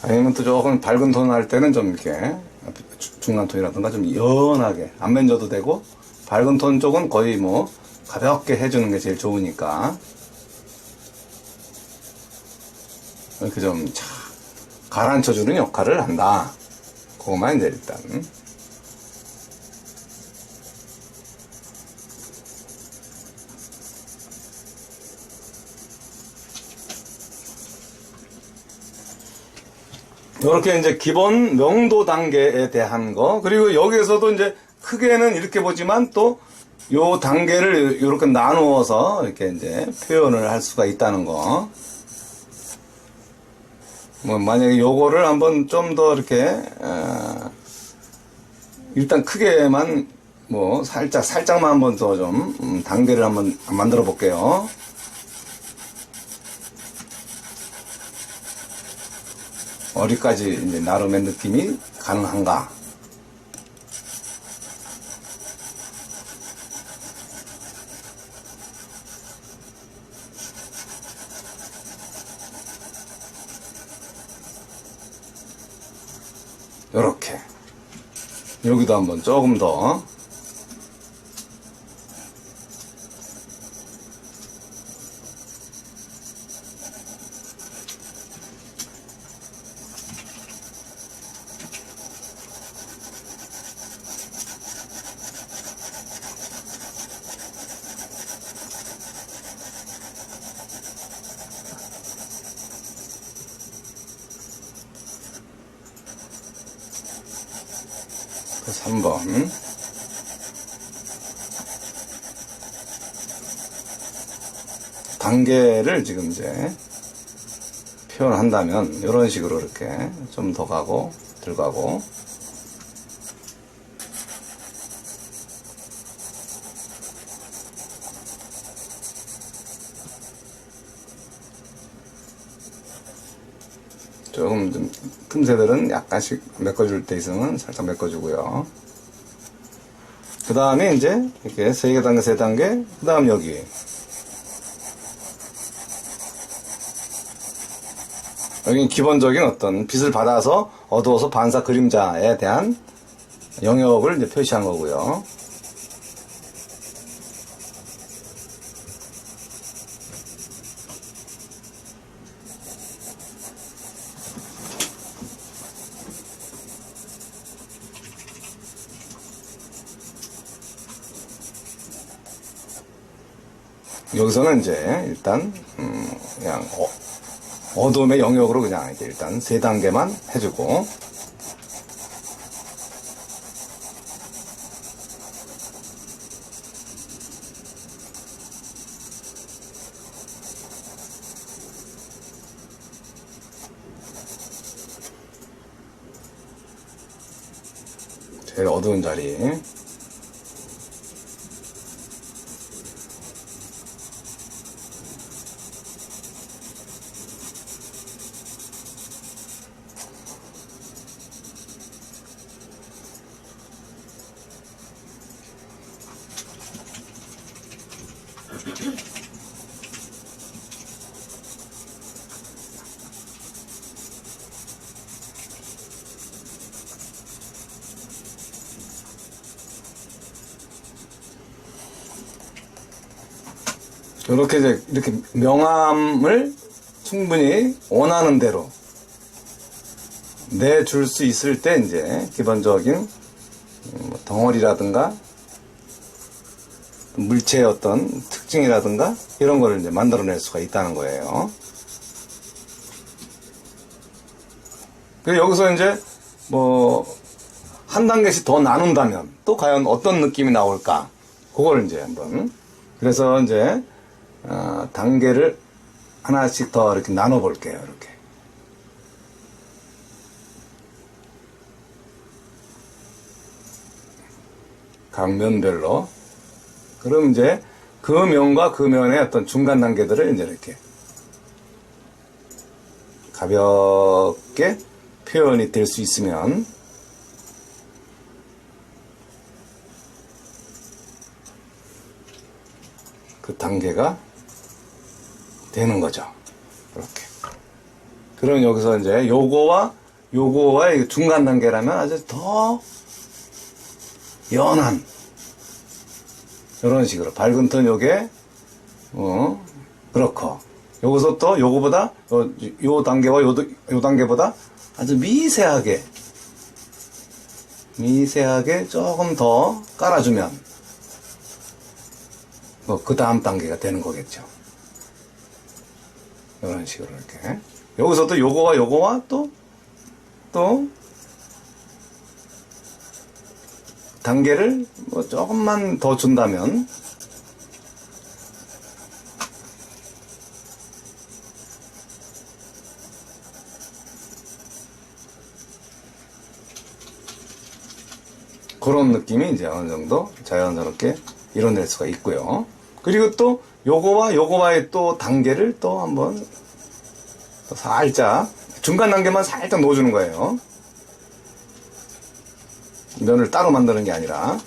아니면 또 조금 밝은 톤 할 때는 좀 이렇게 중간 톤이라든가 좀 연하게 안 만져도 되고, 밝은 톤 쪽은 거의 뭐 가볍게 해주는 게 제일 좋으니까 이렇게 좀 가라앉혀주는 역할을 한다. 그것만 이제 일단 이렇게 이제 기본 명도 단계에 대한 거, 그리고 여기에서도 이제 크게는 이렇게 보지만 또 요 단계를 이렇게 나누어서 이렇게 이제 표현을 할 수가 있다는 거. 뭐 만약에 요거를 한번 좀 더 이렇게 일단 크게만 뭐 살짝만 한번 더 좀 단계를 한번 만들어 볼게요. 어디까지 이제 나름의 느낌이 가능한가? 요렇게. 여기도 한번 조금 더. 그래서 한번 단계를 지금 이제 표현한다면 이런 식으로 이렇게 좀 더 가고 들어가고, 조금 좀 틈새들은 약간씩 메꿔줄 때 있으면 살짝 메꿔주고요. 그 다음에 이제 이렇게 3단계 3단계, 그 다음 여기 여기는 기본적인 어떤 빛을 받아서 어두워서 반사 그림자에 대한 영역을 이제 표시한 거고요. 여기서는 이제 일단 그냥 어둠의 영역으로 그냥 이제 일단 3단계만 해주고, 제일 어두운 자리 이렇게 이제 이렇게 명암을 충분히 원하는 대로 내줄 수 있을 때 이제 기본적인 덩어리라든가 물체의 어떤 특징이라든가 이런 거를 이제 만들어낼 수가 있다는 거예요. 그리고 여기서 이제 뭐 한 단계씩 더 나눈다면 또 과연 어떤 느낌이 나올까? 그걸 이제 한번, 그래서 이제 단계를 하나씩 더 이렇게 나눠 볼게요. 이렇게. 각 면별로. 그럼 이제 그 면과 그 면의 어떤 중간 단계들을 이제 이렇게 가볍게 표현이 될 수 있으면 그 단계가 되는 거죠. 이렇게. 그럼 여기서 이제 요거와의 중간 단계라면 아주 더 연한 이런 식으로 밝은 톤 요게 그렇고 여기서 또 요거보다 요 단계와 요 단계보다 아주 미세하게 조금 더 깔아주면 그 다음 단계가 되는 거겠죠. 이런 식으로 이렇게 여기서도 요거와 또 단계를 조금만 더 준다면 그런 느낌이 이제 어느 정도 자연스럽게 이뤄낼 수가 있고요. 그리고 또 요거와의 또 단계를 또 한번 살짝 중간 단계만 살짝 넣어주는 거예요. 면을 따로 만드는 게 아니라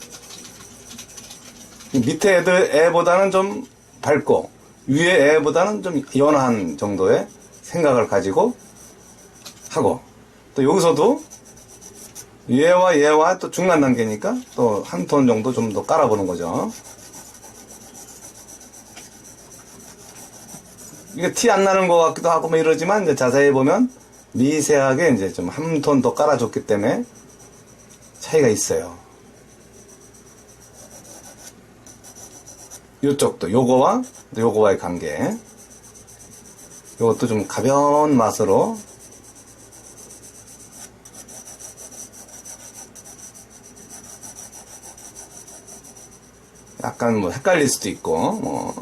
밑에 애보다는 좀 밝고 위에 애보다는 좀 연한 정도의 생각을 가지고 하고 또 여기서도 얘와 또 중간 단계니까 또 한 톤 정도 좀 더 깔아보는 거죠. 이게 티 안 나는 것 같기도 하고 뭐 이러지만 이제 자세히 보면 미세하게 이제 좀 한 톤 더 깔아줬기 때문에 차이가 있어요. 이쪽도 요거와의 관계. 요것도 좀 가벼운 맛으로 약간 뭐 헷갈릴 수도 있고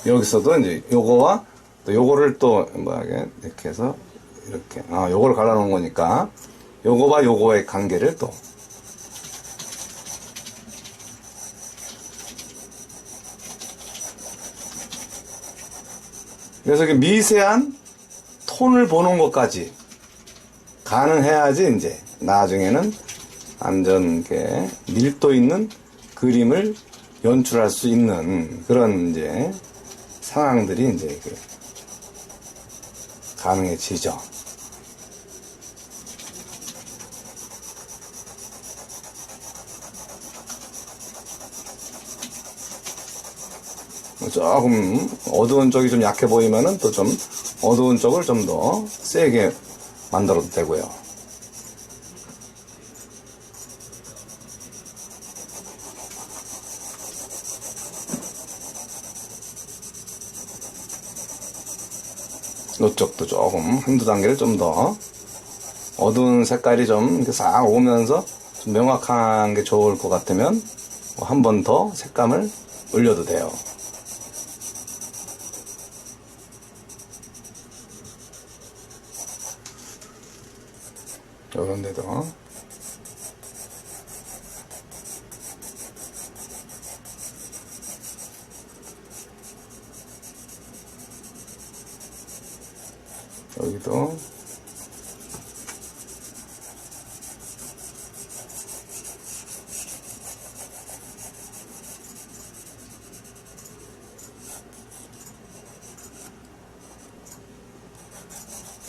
여기서도 이제 요거와 또 요거를 또 이렇게 해서 이렇게 요거를 갈라놓은 거니까 요거와 요거의 관계를 또 그래서 미세한 톤을 보는 것까지 가능해야지 이제 나중에는 완전 밀도 있는 그림을 연출할 수 있는 그런 이제 상황들이 이제 가능해지죠. 조금 어두운 쪽이 좀 약해 보이면은 또 좀 어두운 쪽을 좀 더 세게 만들어도 되고요. 이쪽도 조금 한두 단계를 좀 더 어두운 색깔이 좀 이렇게 싹 오면서 좀 명확한 게 좋을 것 같으면 한 번 더 색감을 올려도 돼요. 요런 데도 여기도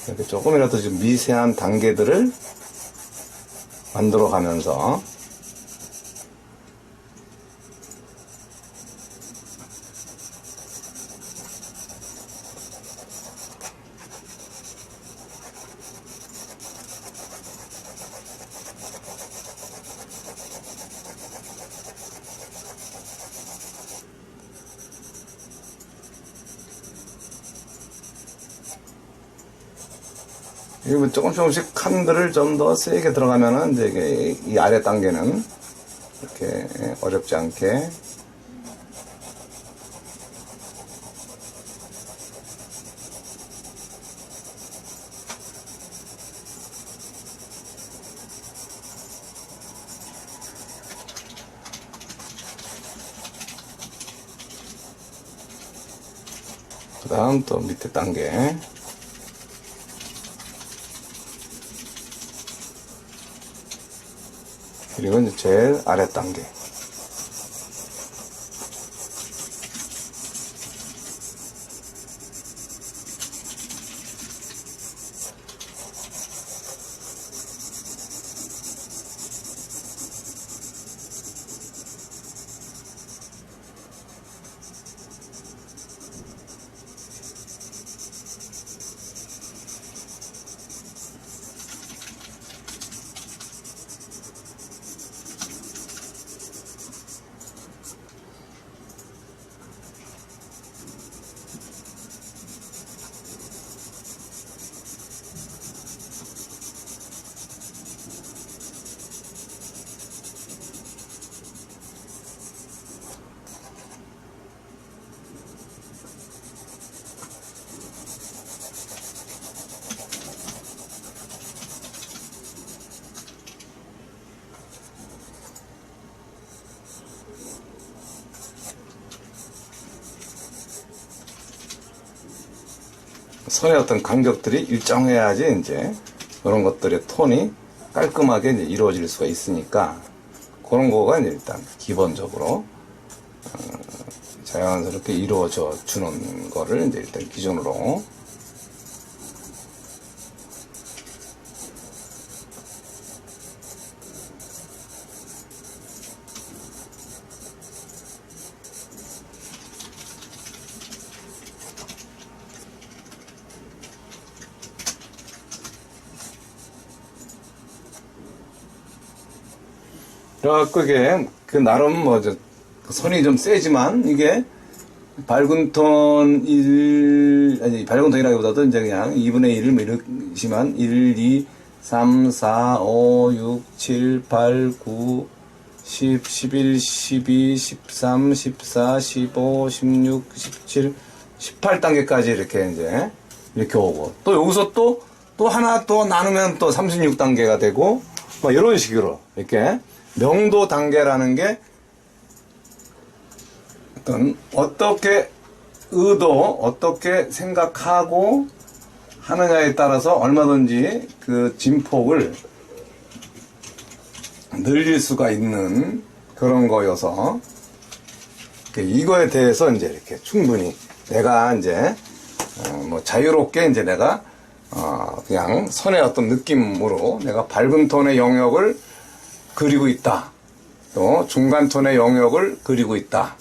이렇게 조금이라도 좀 미세한 단계들을 만들어 가면서 그리고 조금씩 칸들을 좀 더 세게 들어가면은 이제 이 아래 단계는 이렇게 어렵지 않게 그 다음 또 밑에 단계. 그리고 이제 제일 아래 단계. 선의 어떤 간격들이 일정해야지 이제 그런 것들의 톤이 깔끔하게 이제 이루어질 수가 있으니까 그런 거가 이제 일단 기본적으로 자연스럽게 이루어져 주는 거를 이제 일단 기준으로 그래갖고 이게 그 나름 뭐 선이 좀 세지만 이게 밝은 톤 1, 아니 밝은 톤이라기보다도 이제 그냥 2분의 1을 뭐 이렇지만 1, 2, 3, 4, 5, 6, 7, 8, 9, 10, 11, 12, 13, 14, 15, 16, 17, 18단계까지 이렇게 이제 이렇게 오고 또 여기서 또 하나 또 나누면 또 36단계가 되고 뭐 이런 식으로 이렇게 명도 단계라는 게 어떻게 어떻게 생각하고 하느냐에 따라서 얼마든지 그 진폭을 늘릴 수가 있는 그런 거여서 이거에 대해서 이제 이렇게 충분히 내가 이제 뭐 자유롭게 이제 내가 그냥 선의 어떤 느낌으로 내가 밝은 톤의 영역을 그리고 있다. 또 중간 톤의 영역을 그리고 있다.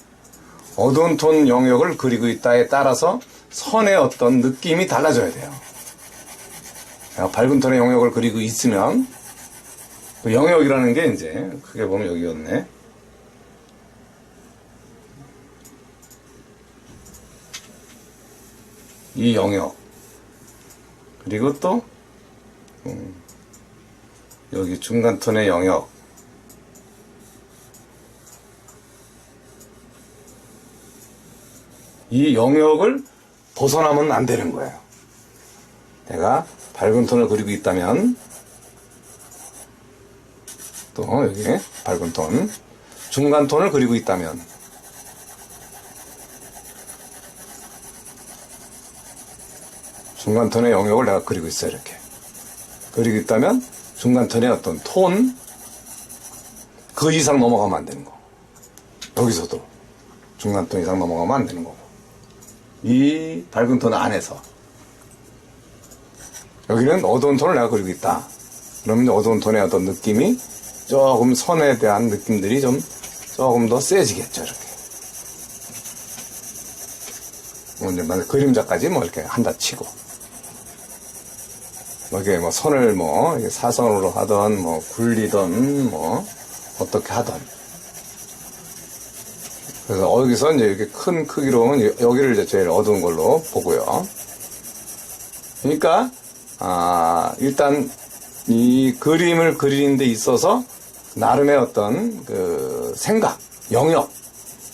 어두운 톤 영역을 그리고 있다에 따라서 선의 어떤 느낌이 달라져야 돼요. 밝은 톤의 영역을 그리고 있으면 그 영역이라는 게 이제 크게 보면 여기였네. 이 영역 그리고 또 여기 중간 톤의 영역 이 영역을 벗어나면 안 되는 거예요. 내가 밝은 톤을 그리고 있다면 또 여기 밝은 톤 중간 톤을 그리고 있다면 중간 톤의 영역을 내가 그리고 있어요. 이렇게 그리고 있다면 중간 톤의 어떤 톤 그 이상 넘어가면 안 되는 거. 여기서도 중간 톤 이상 넘어가면 안 되는 거고 이 밝은 톤 안에서 여기는 어두운 톤을 내가 그리고 있다. 그러면 어두운 톤의 어떤 느낌이 조금 선에 대한 느낌들이 조금 더 세지겠죠. 이렇게 뭐 이제 그림자까지 뭐 이렇게 한다 치고 뭐 이게 뭐 선을 뭐 사선으로 하던 뭐 굴리던 뭐 어떻게 하던 그래서 여기서 이제 이렇게 큰 크기로는 여기를 이제 제일 어두운 걸로 보고요. 그러니까 일단 이 그림을 그리는 데 있어서 나름의 어떤 그 생각, 영역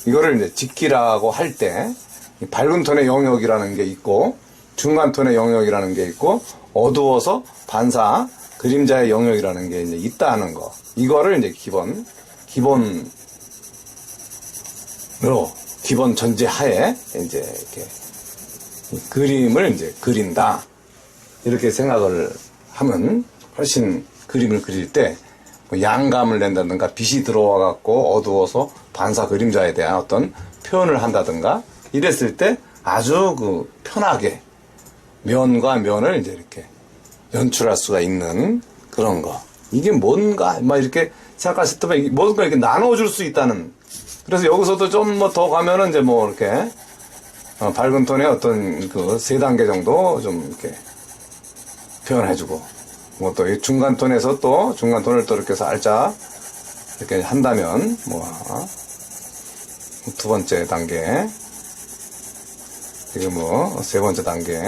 이거를 이제 지키라고 할 때 밝은 톤의 영역이라는 게 있고 중간 톤의 영역이라는 게 있고 어두워서 반사 그림자의 영역이라는 게 이제 있다는 거. 이거를 이제 기본 전제 하에 이제 이렇게 이 그림을 이제 그린다. 이렇게 생각을 하면 훨씬 그림을 그릴 때 양감을 낸다든가 빛이 들어와 갖고 어두워서 반사 그림자에 대한 어떤 표현을 한다든가 이랬을 때 아주 그 편하게 면과 면을 이제 이렇게 연출할 수가 있는 그런 거. 이게 뭔가 막 이렇게 생각하실 때 뭔가 이렇게 나눠줄 수 있다는. 그래서 여기서도 좀 뭐 더 가면은 이제 뭐 이렇게 밝은 톤의 어떤 그 세 단계 정도 좀 이렇게 표현해주고 뭐 또 이 중간 톤에서 또 중간 톤을 또 이렇게 살짝 이렇게 한다면 뭐 두 번째 단계 그리고 뭐 세 번째 단계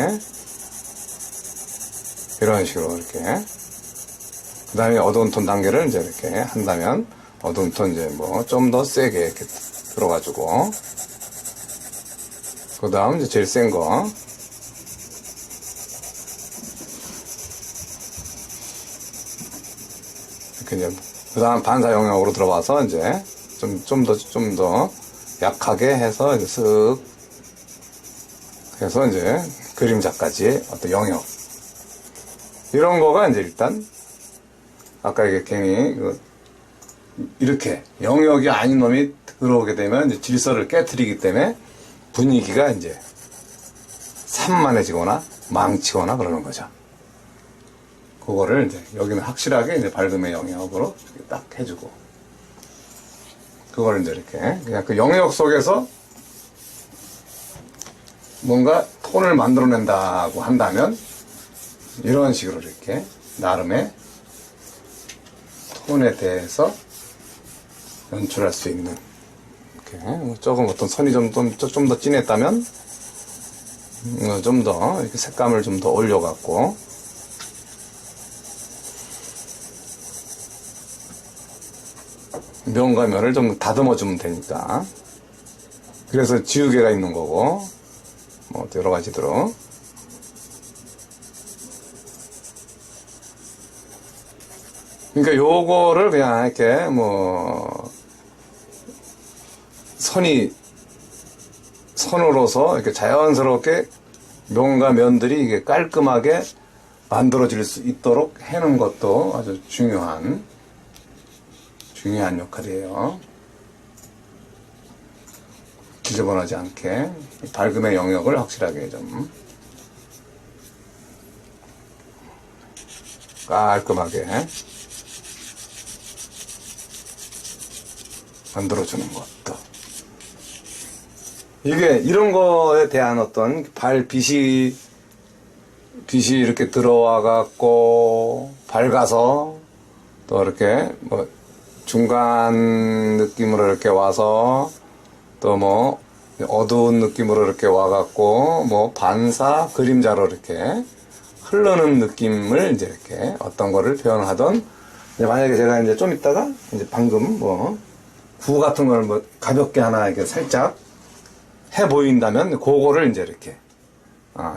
이런 식으로 이렇게 그 다음에 어두운 톤 단계를 이제 이렇게 한다면 어두운 톤 이제 뭐 좀 더 세게 이렇게 들어가지고 그 다음 이제 제일 센 거 이렇게 이제 그 다음 반사 영역으로 들어가서 이제 좀 더 약하게 해서 이제 쓱 해서 이제 그림자까지 어떤 영역 이런 거가 이제 일단 아까 이게 괜히 이렇게 영역이 아닌 놈이 들어오게 되면 이제 질서를 깨트리기 때문에 분위기가 이제 산만해지거나 망치거나 그러는 거죠. 그거를 이제 여기는 확실하게 이제 밝음의 영역으로 딱 해주고 그거를 이제 이렇게 그냥 그 영역 속에서 뭔가 톤을 만들어낸다고 한다면 이런 식으로 이렇게 나름의 톤에 대해서 연출할 수 있는 이렇게 조금 어떤 선이 좀 더 진했다면 좀 더 이렇게 색감을 좀 더 올려갖고 면과 면을 좀 다듬어주면 되니까 그래서 지우개가 있는 거고 뭐 여러 가지대로 그러니까 요거를 그냥 이렇게 뭐 선으로서 이렇게 자연스럽게 면과 면들이 이게 깔끔하게 만들어질 수 있도록 해놓은 것도 아주 중요한 역할이에요. 지저분하지 않게 밝음의 영역을 확실하게 좀 깔끔하게 만들어주는 것도 이게 이런 거에 대한 어떤 빛이 이렇게 들어와 갖고 밝아서 또 이렇게 뭐 중간 느낌으로 이렇게 와서 또 뭐 어두운 느낌으로 이렇게 와갖고 뭐 반사 그림자로 이렇게 흐르는 느낌을 이제 이렇게 어떤 거를 표현하던 이제 만약에 제가 이제 좀 이따가 이제 방금 뭐 구 같은 걸 뭐 가볍게 하나 이렇게 살짝 해 보인다면 그거를 이제 이렇게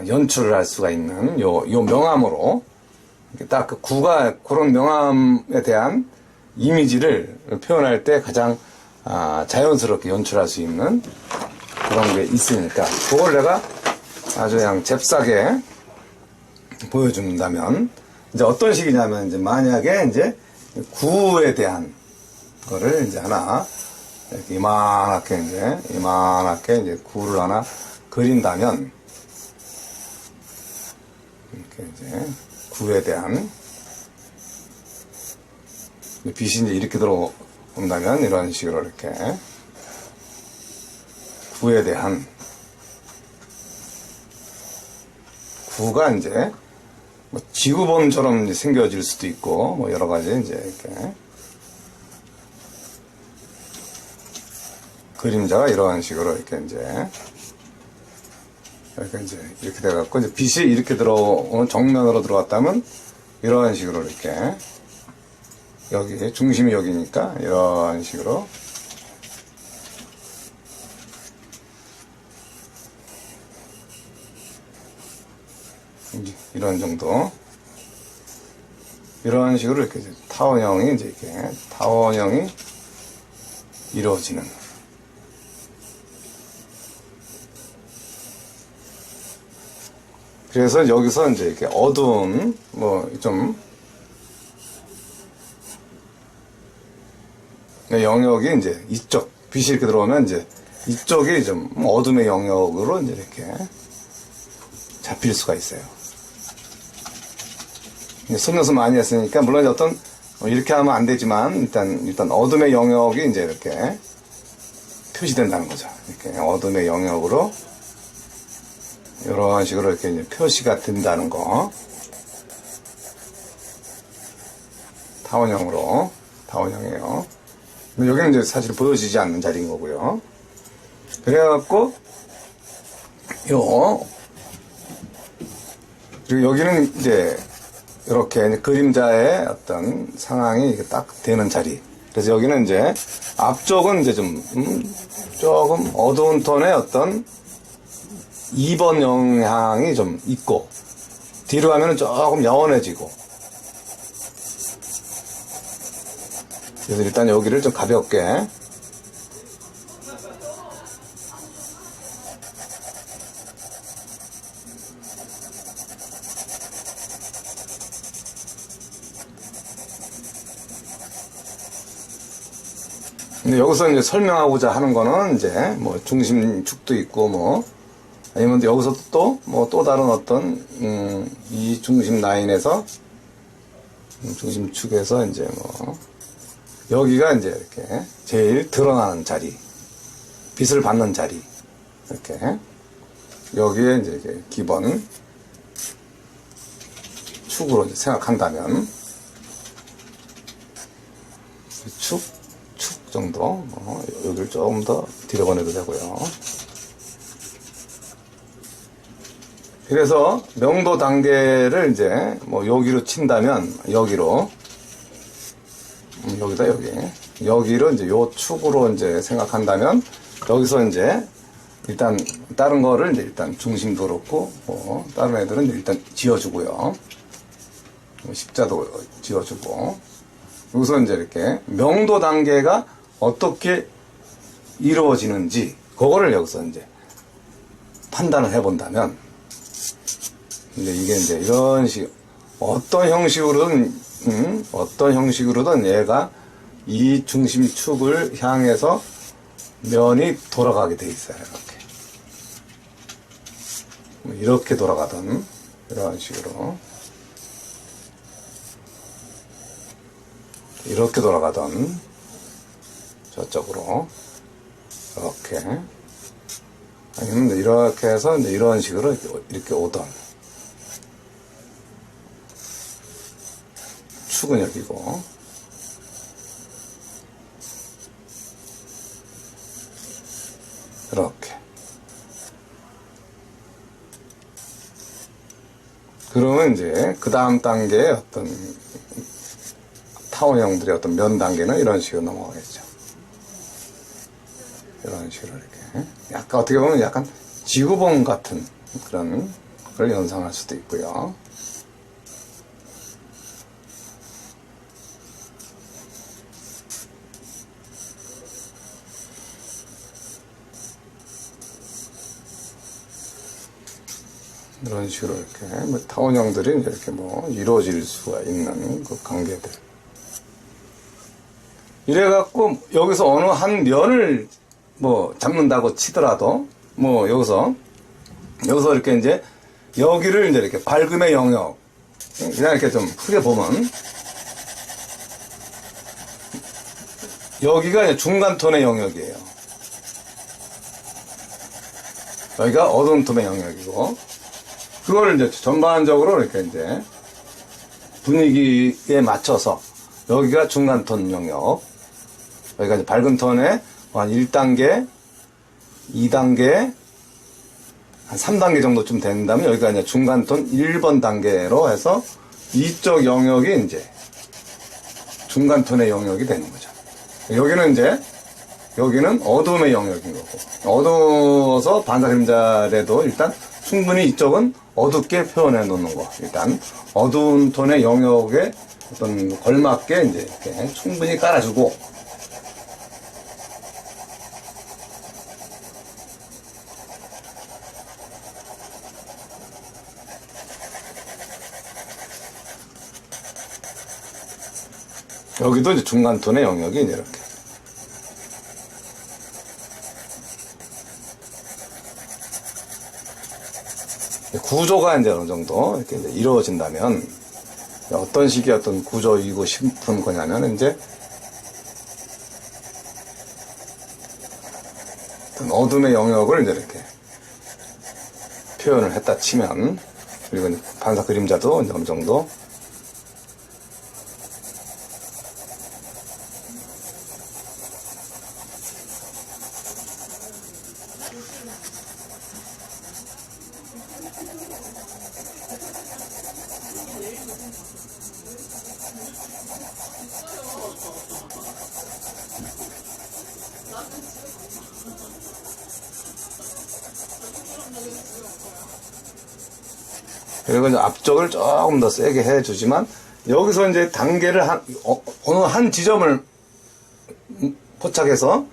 연출을 할 수가 있는 요 명암으로 딱 그 구가 그런 명암에 대한 이미지를 표현할 때 가장 자연스럽게 연출할 수 있는 그런 게 있으니까 그걸 내가 아주 그냥 잽싸게 보여준다면 이제 어떤 식이냐면 이제 만약에 이제 구에 대한 거를 이제 하나 이렇게 이만하게 이제 구를 하나 그린다면 이렇게 이제 구에 대한 빛이 이제 이렇게 들어온다면 이런 식으로 이렇게 구에 대한 구가 이제 뭐 지구본처럼 이제 생겨질 수도 있고 뭐 여러 가지 이제 이렇게 그림자가 이런 식으로 이렇게 이제 이렇게 돼갖고 이제 빛이 이렇게 들어오는 정면으로 들어갔다면 이런 식으로 이렇게 여기 중심이 여기니까 이런 식으로 이런 정도 이런 식으로 이렇게 타원형이 이제 이렇게 타원형이 이루어지는 그래서 여기서 이제 이렇게 어두운, 영역이 이제 이쪽, 빛이 이렇게 들어오면 이제 이쪽이 좀 어둠의 영역으로 이제 이렇게 잡힐 수가 있어요. 속눈썹 많이 했으니까, 물론 어떤, 이렇게 하면 안 되지만, 일단 어둠의 영역이 이제 이렇게 표시된다는 거죠. 이렇게 어둠의 영역으로, 이런 식으로 이렇게 이제 표시가 된다는 거. 타원형이에요. 근데 여기는 이제 사실 보여지지 않는 자리인 거고요. 그래갖고, 그리고 여기는 이제, 이렇게 그림자의 어떤 상황이 이렇게 딱 되는 자리. 그래서 여기는 이제 앞쪽은 이제 조금 어두운 톤의 어떤 2번 영향이 좀 있고, 뒤로 가면은 조금 영원해지고. 그래서 일단 여기를 좀 가볍게 근데 여기서 이제 설명하고자 하는 거는 이제 뭐 중심축도 있고 아니면 여기서 또 다른 어떤 이 중심 라인에서 중심축에서 이제 여기가 이제 이렇게 제일 드러나는 자리, 빛을 받는 자리, 이렇게 여기에 이제 기본 축으로 이제 생각한다면 축 정도, 여기를 조금 더 뒤로 보내도 되고요. 그래서 명도 단계를 이제 여기로 친다면 여기로 여기로 이제 요 축으로 이제 생각한다면 여기서 이제 일단 다른 거를 이제 일단 중심도 그렇고 다른 애들은 일단 지어주고요. 십자도 지어주고 여기서 이제 이렇게 명도 단계가 어떻게 이루어지는지 그거를 여기서 이제 판단을 해본다면 이제 이게 이제 이런 식 어떤 형식으로든 얘가 이 중심축을 향해서 면이 돌아가게 돼 있어요. 이렇게 돌아가던 이런 식으로 이렇게 돌아가던 저쪽으로 이렇게 아니면 이렇게 해서 이제 이런 식으로 이렇게 오던 축은 여기고 이렇게 그러면 이제 그 다음 단계의 어떤 타원형들의 어떤 면 단계는 이런 식으로 넘어가겠죠. 이런 식으로 이렇게 약간 어떻게 보면 약간 지구본 같은 그런 걸 연상할 수도 있고요. 이런 식으로 이렇게 타원형들이 이렇게 이루어질 수가 있는 그 관계들. 이래갖고 여기서 어느 한 면을 잡는다고 치더라도 여기서 이렇게 이제 여기를 이제 이렇게 밝음의 영역 그냥 이렇게 좀 크게 보면 여기가 이제 중간 톤의 영역이에요. 여기가 어두운 톤의 영역이고 그거를 이제 전반적으로 이렇게 이제 분위기에 맞춰서 여기가 중간 톤 영역 여기가 이제 밝은 톤의 한 1단계, 2단계, 한 3단계 정도쯤 된다면 여기가 이제 중간톤 1번 단계로 해서 이쪽 영역이 이제 중간톤의 영역이 되는 거죠. 여기는 어두움의 영역인 거고 어두워서 반사그림자래도 일단 충분히 이쪽은 어둡게 표현해 놓는 거. 일단 어두운 톤의 영역에 어떤 걸맞게 이제 이렇게 충분히 깔아주고 여기도 이제 중간톤의 영역이 이제 이렇게. 구조가 이제 어느 정도 이렇게 이제 이루어진다면, 어떤 식의 어떤 구조이고 싶은 거냐면, 이제, 어떤 어둠의 영역을 이제 이렇게 표현을 했다 치면, 그리고 이제 반사 그림자도 이제 어느 정도 그리고 이제 앞쪽을 조금 더 세게 해주지만, 여기서 이제 단계를 어느 한 지점을 포착해서,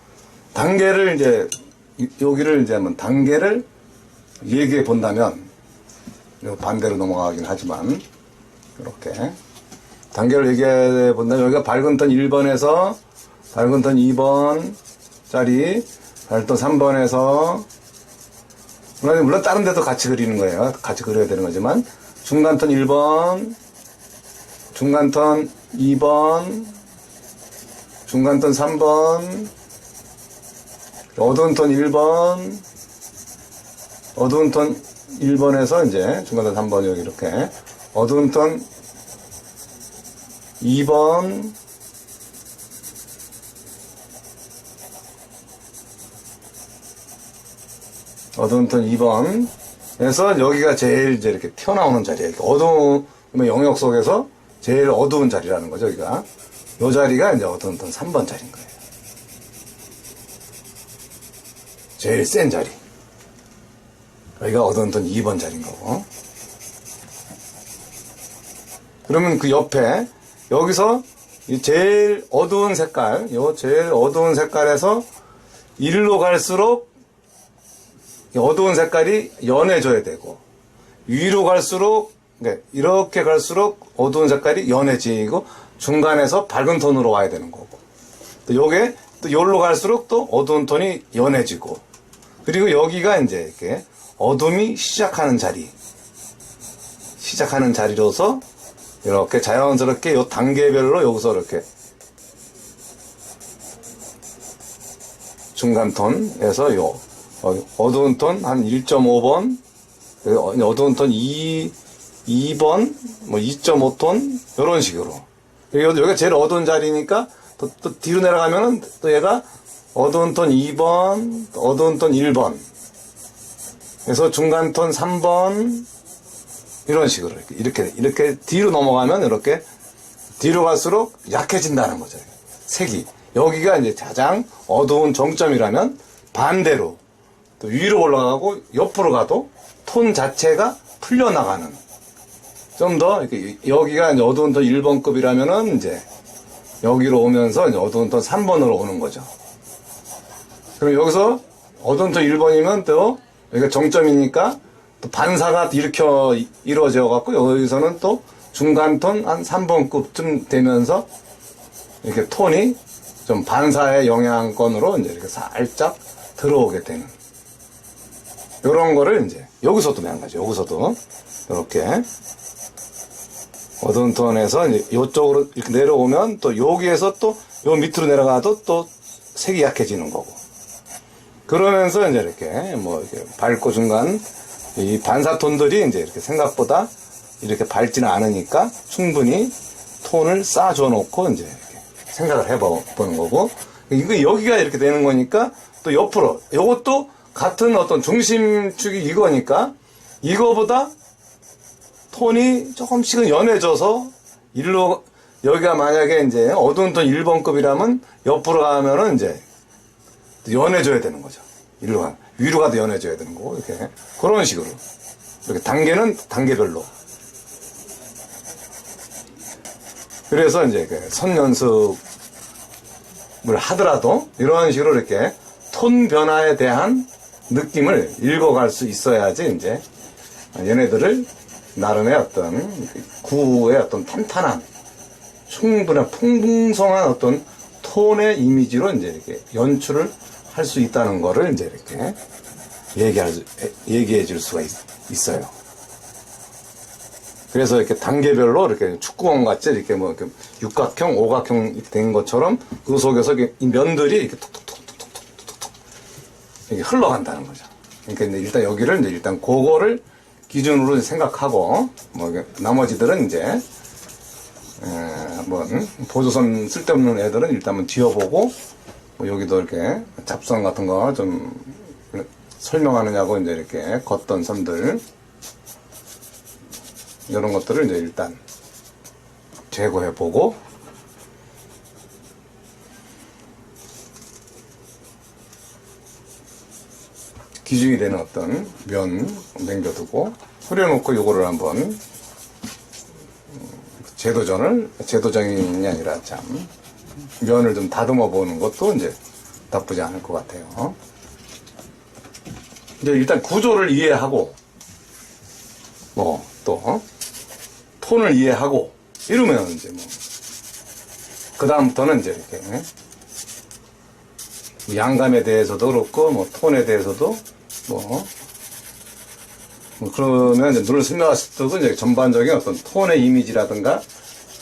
단계를 이제, 여기를 이제 한번 단계를 얘기해 본다면, 반대로 넘어가긴 하지만, 이렇게. 단계를 얘기해 본다면, 여기가 밝은 톤 1번에서 밝은 톤 2번짜리, 밝은 톤 3번에서, 물론 다른 데도 같이 그리는 거예요. 같이 그려야 되는 거지만, 중간톤 1번, 중간톤 2번, 중간톤 3번, 어두운 톤 1번, 어두운 톤 1번에서 이제 중간톤 3번 여기 이렇게, 어두운 톤 2번, 어두운 톤 2번에서 여기가 제일 이제 이렇게 튀어나오는 자리예요. 어두움의 영역 속에서 제일 어두운 자리라는 거죠, 여기가. 요 자리가 이제 어두운 톤 3번 자리인 거예요. 제일 센 자리. 여기가 어두운 톤 2번 자리인 거고. 그러면 그 옆에, 여기서 이 제일 어두운 색깔, 요 제일 어두운 색깔에서 일로 갈수록 어두운 색깔이 연해져야 되고, 위로 갈수록, 이렇게 갈수록 어두운 색깔이 연해지고, 중간에서 밝은 톤으로 와야 되는 거고, 또 요게 또 요로 갈수록 또 어두운 톤이 연해지고, 그리고 여기가 이제 이렇게 어둠이 시작하는 자리로서 이렇게 자연스럽게 요 단계별로 여기서 이렇게 중간 톤에서 요 어두운 톤 한 1.5번, 어두운 톤 2번, 뭐 2.5톤, 이런 식으로. 여기가 제일 어두운 자리니까, 또 뒤로 내려가면은, 또 얘가 어두운 톤 2번, 어두운 톤 1번, 그래서 중간 톤 3번, 이런 식으로. 이렇게 뒤로 넘어가면, 이렇게 뒤로 갈수록 약해진다는 거죠. 색이. 여기가 이제 가장 어두운 정점이라면, 반대로, 또 위로 올라가고 옆으로 가도 톤 자체가 풀려나가는, 좀 더 여기가 이제 어두운 톤 1번급이라면은 이제 여기로 오면서 이제 어두운 톤 3번으로 오는 거죠. 그럼 여기서 어두운 톤 1번이면 또 여기가 정점이니까 또 반사가 이루어져 갖고, 여기서는 또 중간 톤 한 3번급쯤 되면서 이렇게 톤이 좀 반사의 영향권으로 이제 이렇게 살짝 들어오게 되는, 요런 거를 이제 여기서도 마찬가지죠. 여기서도 이렇게 어두운 톤에서 이제 요쪽으로 이렇게 내려오면, 또 여기에서 또 요 밑으로 내려가도 또 색이 약해지는 거고, 그러면서 이제 이렇게 뭐 이렇게 밝고 중간 이 반사 톤들이 이제 이렇게 생각보다 이렇게 밝지는 않으니까 충분히 톤을 쌓아줘 놓고 이제 이렇게 생각을 해보는 거고, 이거 여기가 이렇게 되는 거니까 또 옆으로, 요것도 같은 어떤 중심축이 이거니까 이거보다 톤이 조금씩은 연해져서 일로, 여기가 만약에 이제 어두운 톤 1번급이라면 옆으로 가면은 이제 연해져야 되는 거죠. 위로 가도 연해져야 되는 거고, 이렇게. 그런 식으로. 이렇게 단계는 단계별로. 그래서 이제 선 연습을 하더라도 이런 식으로 이렇게 톤 변화에 대한 느낌을 읽어갈 수 있어야지 이제 얘네들을 나름의 어떤 구의 어떤 탄탄한 충분한 풍성한 어떤 톤의 이미지로 이제 이렇게 연출을 할 수 있다는 거를 이제 이렇게 얘기해 줄 수가 있어요. 그래서 이렇게 단계별로 이렇게 축구공 같이 이렇게 뭐 이렇게 육각형, 오각형 이렇게 된 것처럼 그 속에서 이 면들이 이렇게 톡톡톡톡톡톡톡 이렇게 흘러간다는 거죠. 그러니까 이제 일단 여기를 이제 일단 그거를 기준으로 생각하고 뭐 나머지들은 이제 한번 보조선 쓸데없는 애들은 일단 한번 뒤어보고 뭐 여기도 이렇게 잡선 같은 거 좀 설명하느냐고 이제 이렇게 걷던 선들 이런 것들을 이제 일단 제거해 보고 기준이 되는 어떤 면 남겨두고 흐려놓고 요거를 한번 제도전이 아니라 참 면을 좀 다듬어 보는 것도 이제 나쁘지 않을 것 같아요. 이제 일단 구조를 이해하고 뭐 또 톤을 이해하고 이러면 이제 뭐 그 다음부터는 이제 이렇게 양감에 대해서도 그렇고 뭐 톤에 대해서도 뭐 그러면 이제 눈을 스며갔을 때도 이제 전반적인 어떤 톤의 이미지라든가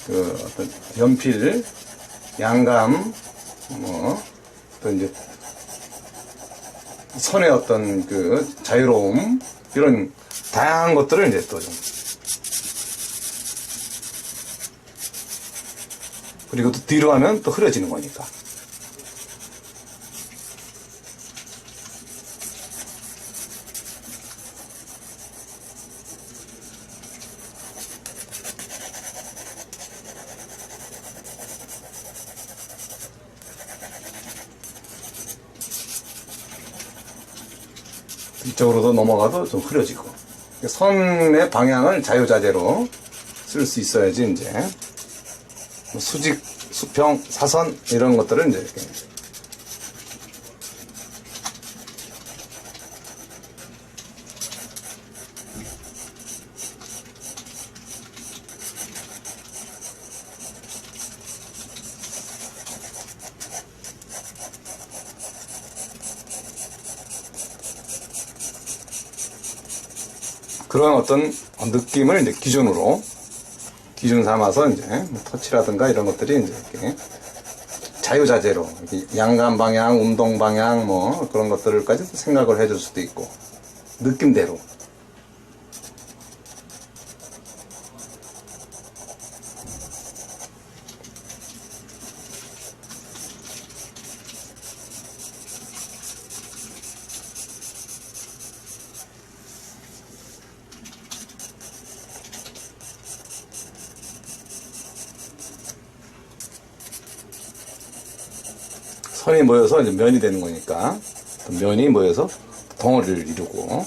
그 어떤 연필, 양감, 뭐 또 이제 선의 어떤 그 자유로움 이런 다양한 것들을 이제 또 좀 그리고 또 뒤로 하면 또 흐려지는 거니까. 이쪽으로도 넘어가도 좀 흐려지고 선의 방향을 자유자재로 쓸 수 있어야지 이제 수직, 수평, 사선 이런 것들은 이제 이렇게 그런 어떤 느낌을 이제 기준 삼아서 이제 뭐 터치라든가 이런 것들이 이제 이렇게 자유자재로 이렇게 양감 방향, 운동 방향 뭐 그런 것들까지 생각을 해줄 수도 있고 느낌대로. 선이 모여서 이제 면이 되는 거니까 면이 모여서 덩어리를 이루고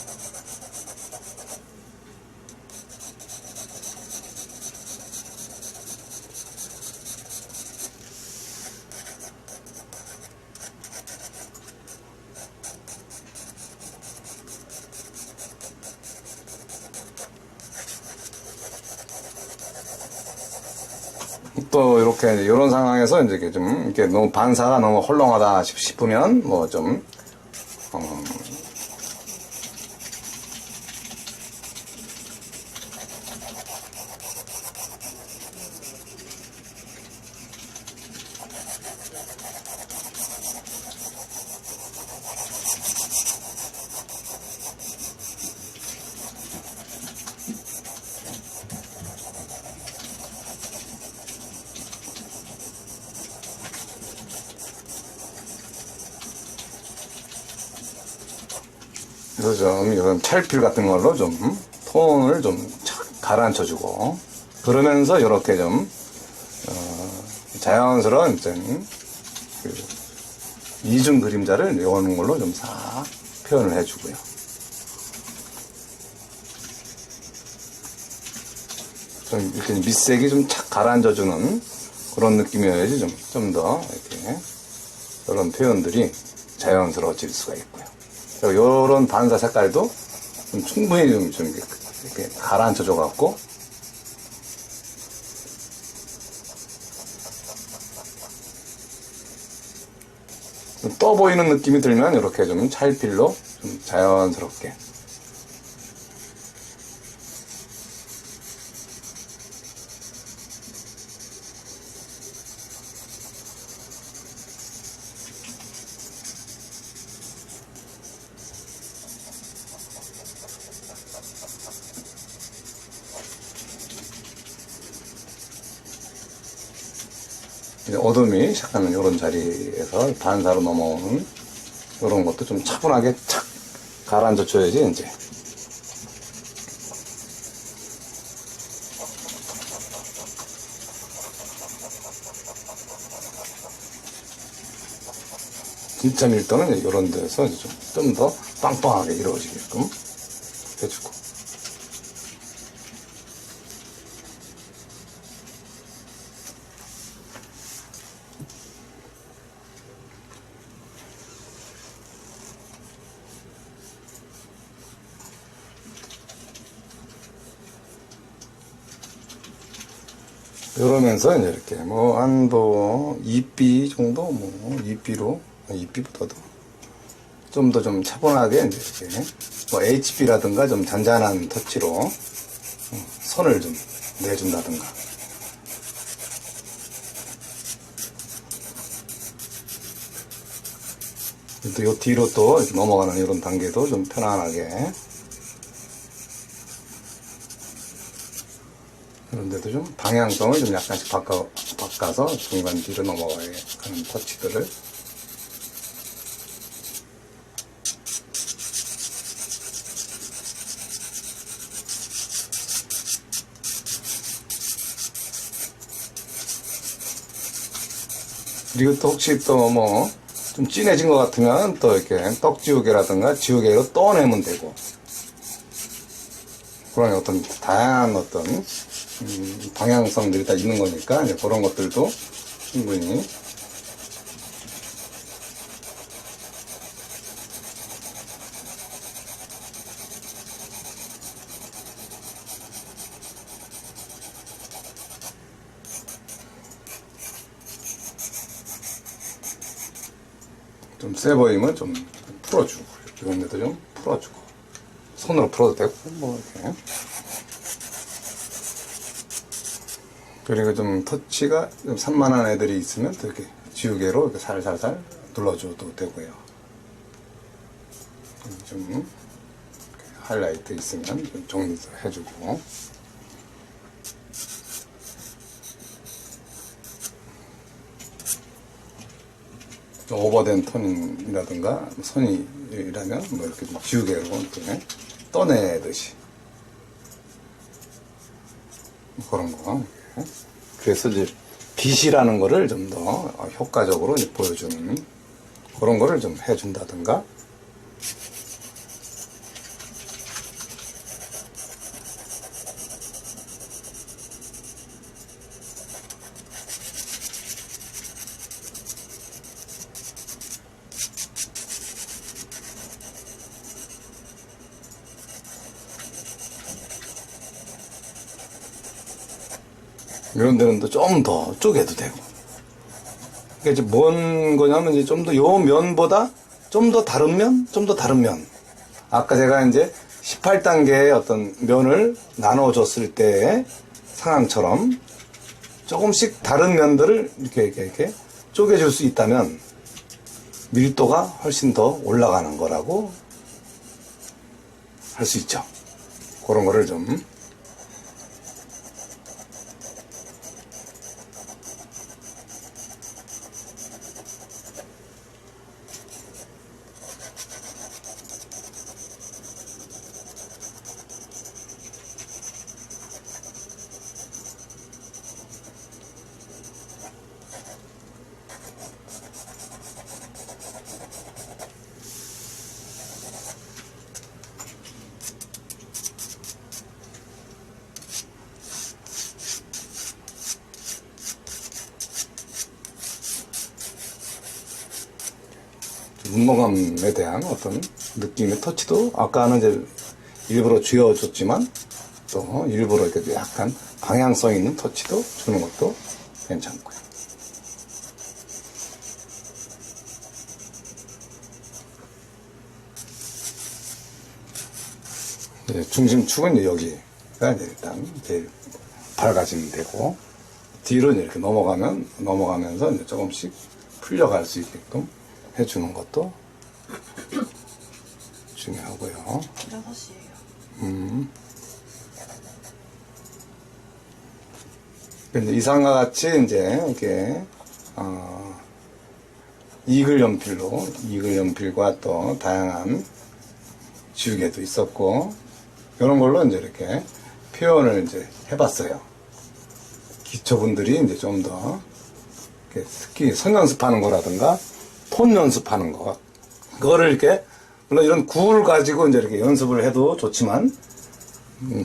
또 이렇게 이런 상황에서 이제 이렇게 너무 반사가 너무 헐렁하다 싶으면 뭐 좀 그래서 좀 이런 찰필 같은 걸로 좀 톤을 좀 착 가라앉혀주고 그러면서 이렇게 좀 자연스러운 그 이중 그림자를 이런 걸로 좀 싹 표현을 해주고요. 좀 이렇게 밑색이 좀 착 가라앉아주는 그런 느낌이어야지 좀 더 이렇게 이런 표현들이 자연스러워질 수가 있고요. 요런 반사 색깔도 좀 충분히 좀 이렇게 가라앉혀줘 갖고 떠 보이는 느낌이 들면 이렇게 좀 찰필로 좀 자연스럽게. 이제 어둠이 시작하는 이런 자리에서 반사로 넘어오는 이런 것도 좀 차분하게 착 가라앉아 줘야지 이제. 진짜 밀도는 이런 데서 좀 더 빵빵하게 이루어지게끔 해주고. 이러면서 이제 이렇게 뭐 한도 2B 정도 뭐 2B로 2B보다도 좀 더 좀 차분하게 이제 이렇게 뭐 HB라든가 좀 잔잔한 터치로 선을 좀 내준다든가. 또 요 뒤로 또 이렇게 넘어가는 이런 단계도 좀 편안하게. 그런데도 좀 방향성을 좀 약간씩 바꿔서 중간 뒤로 넘어가게 하는 터치들을. 그리고 또 혹시 또 뭐 좀 진해진 것 같으면 또 이렇게 떡지우개라든가 지우개로 떠내면 되고. 그런 어떤 다양한 어떤 방향성들이 다 있는 거니까 이제 그런 것들도 충분히 좀 세 보이면 좀 풀어주고, 이런 데도 좀 풀어주고, 손으로 풀어도 되고 뭐 이렇게. 그리고 좀 터치가 좀 산만한 애들이 있으면 또 이렇게 지우개로 이렇게 살살살 눌러줘도 되고요. 좀 하이라이트 있으면 좀 정리도 해주고. 좀 오버된 톤이라든가 선이라면 뭐 이렇게 좀 지우개로 이렇게 떠내듯이 그런 거. 그래서 이제 빛이라는 거를 좀 더 효과적으로 보여주는 그런 거를 좀 해준다든가. 이런 데는 또 좀 더 쪼개도 되고. 그러니까 이제 뭔 거냐면 이제 좀 더 요 면보다 좀 더 다른 면? 좀 더 다른 면. 아까 제가 이제 18단계의 어떤 면을 나눠줬을 때의 상황처럼 조금씩 다른 면들을 이렇게 쪼개줄 수 있다면 밀도가 훨씬 더 올라가는 거라고 할 수 있죠. 그런 거를 좀. 운동감에 대한 어떤 느낌의 터치도 아까는 이제 일부러 쥐어줬지만 또 일부러 이렇게 약간 방향성 있는 터치도 주는 것도 괜찮고요. 중심축은 이제 여기가 이제 일단 제일 밝아지면 되고, 뒤로 이렇게 넘어가면서 이제 조금씩 풀려갈 수 있게끔 해주는 것도 중요하고요.
6시에요.
근데 이상과 같이 이제 이렇게 이글 연필과 또 다양한 지우개도 있었고, 이런 걸로 이제 이렇게 표현을 이제 해봤어요. 기초분들이 이제 좀 더 특히 선 연습하는 거라든가 톤 연습하는 거, 그거를 이렇게 물론 이런 구를 가지고 이제 이렇게 연습을 해도 좋지만,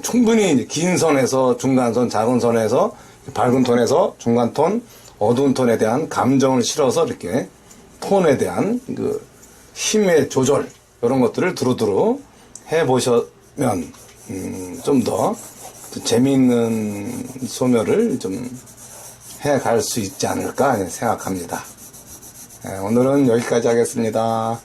충분히 이제 긴 선에서 중간선, 작은 선에서 밝은 톤에서 중간 톤, 어두운 톤에 대한 감정을 실어서 이렇게 톤에 대한 그 힘의 조절, 이런 것들을 두루두루 해보시면 좀 더 재미있는 소묘를 좀 해갈 수 있지 않을까 생각합니다. 오늘은 여기까지 하겠습니다.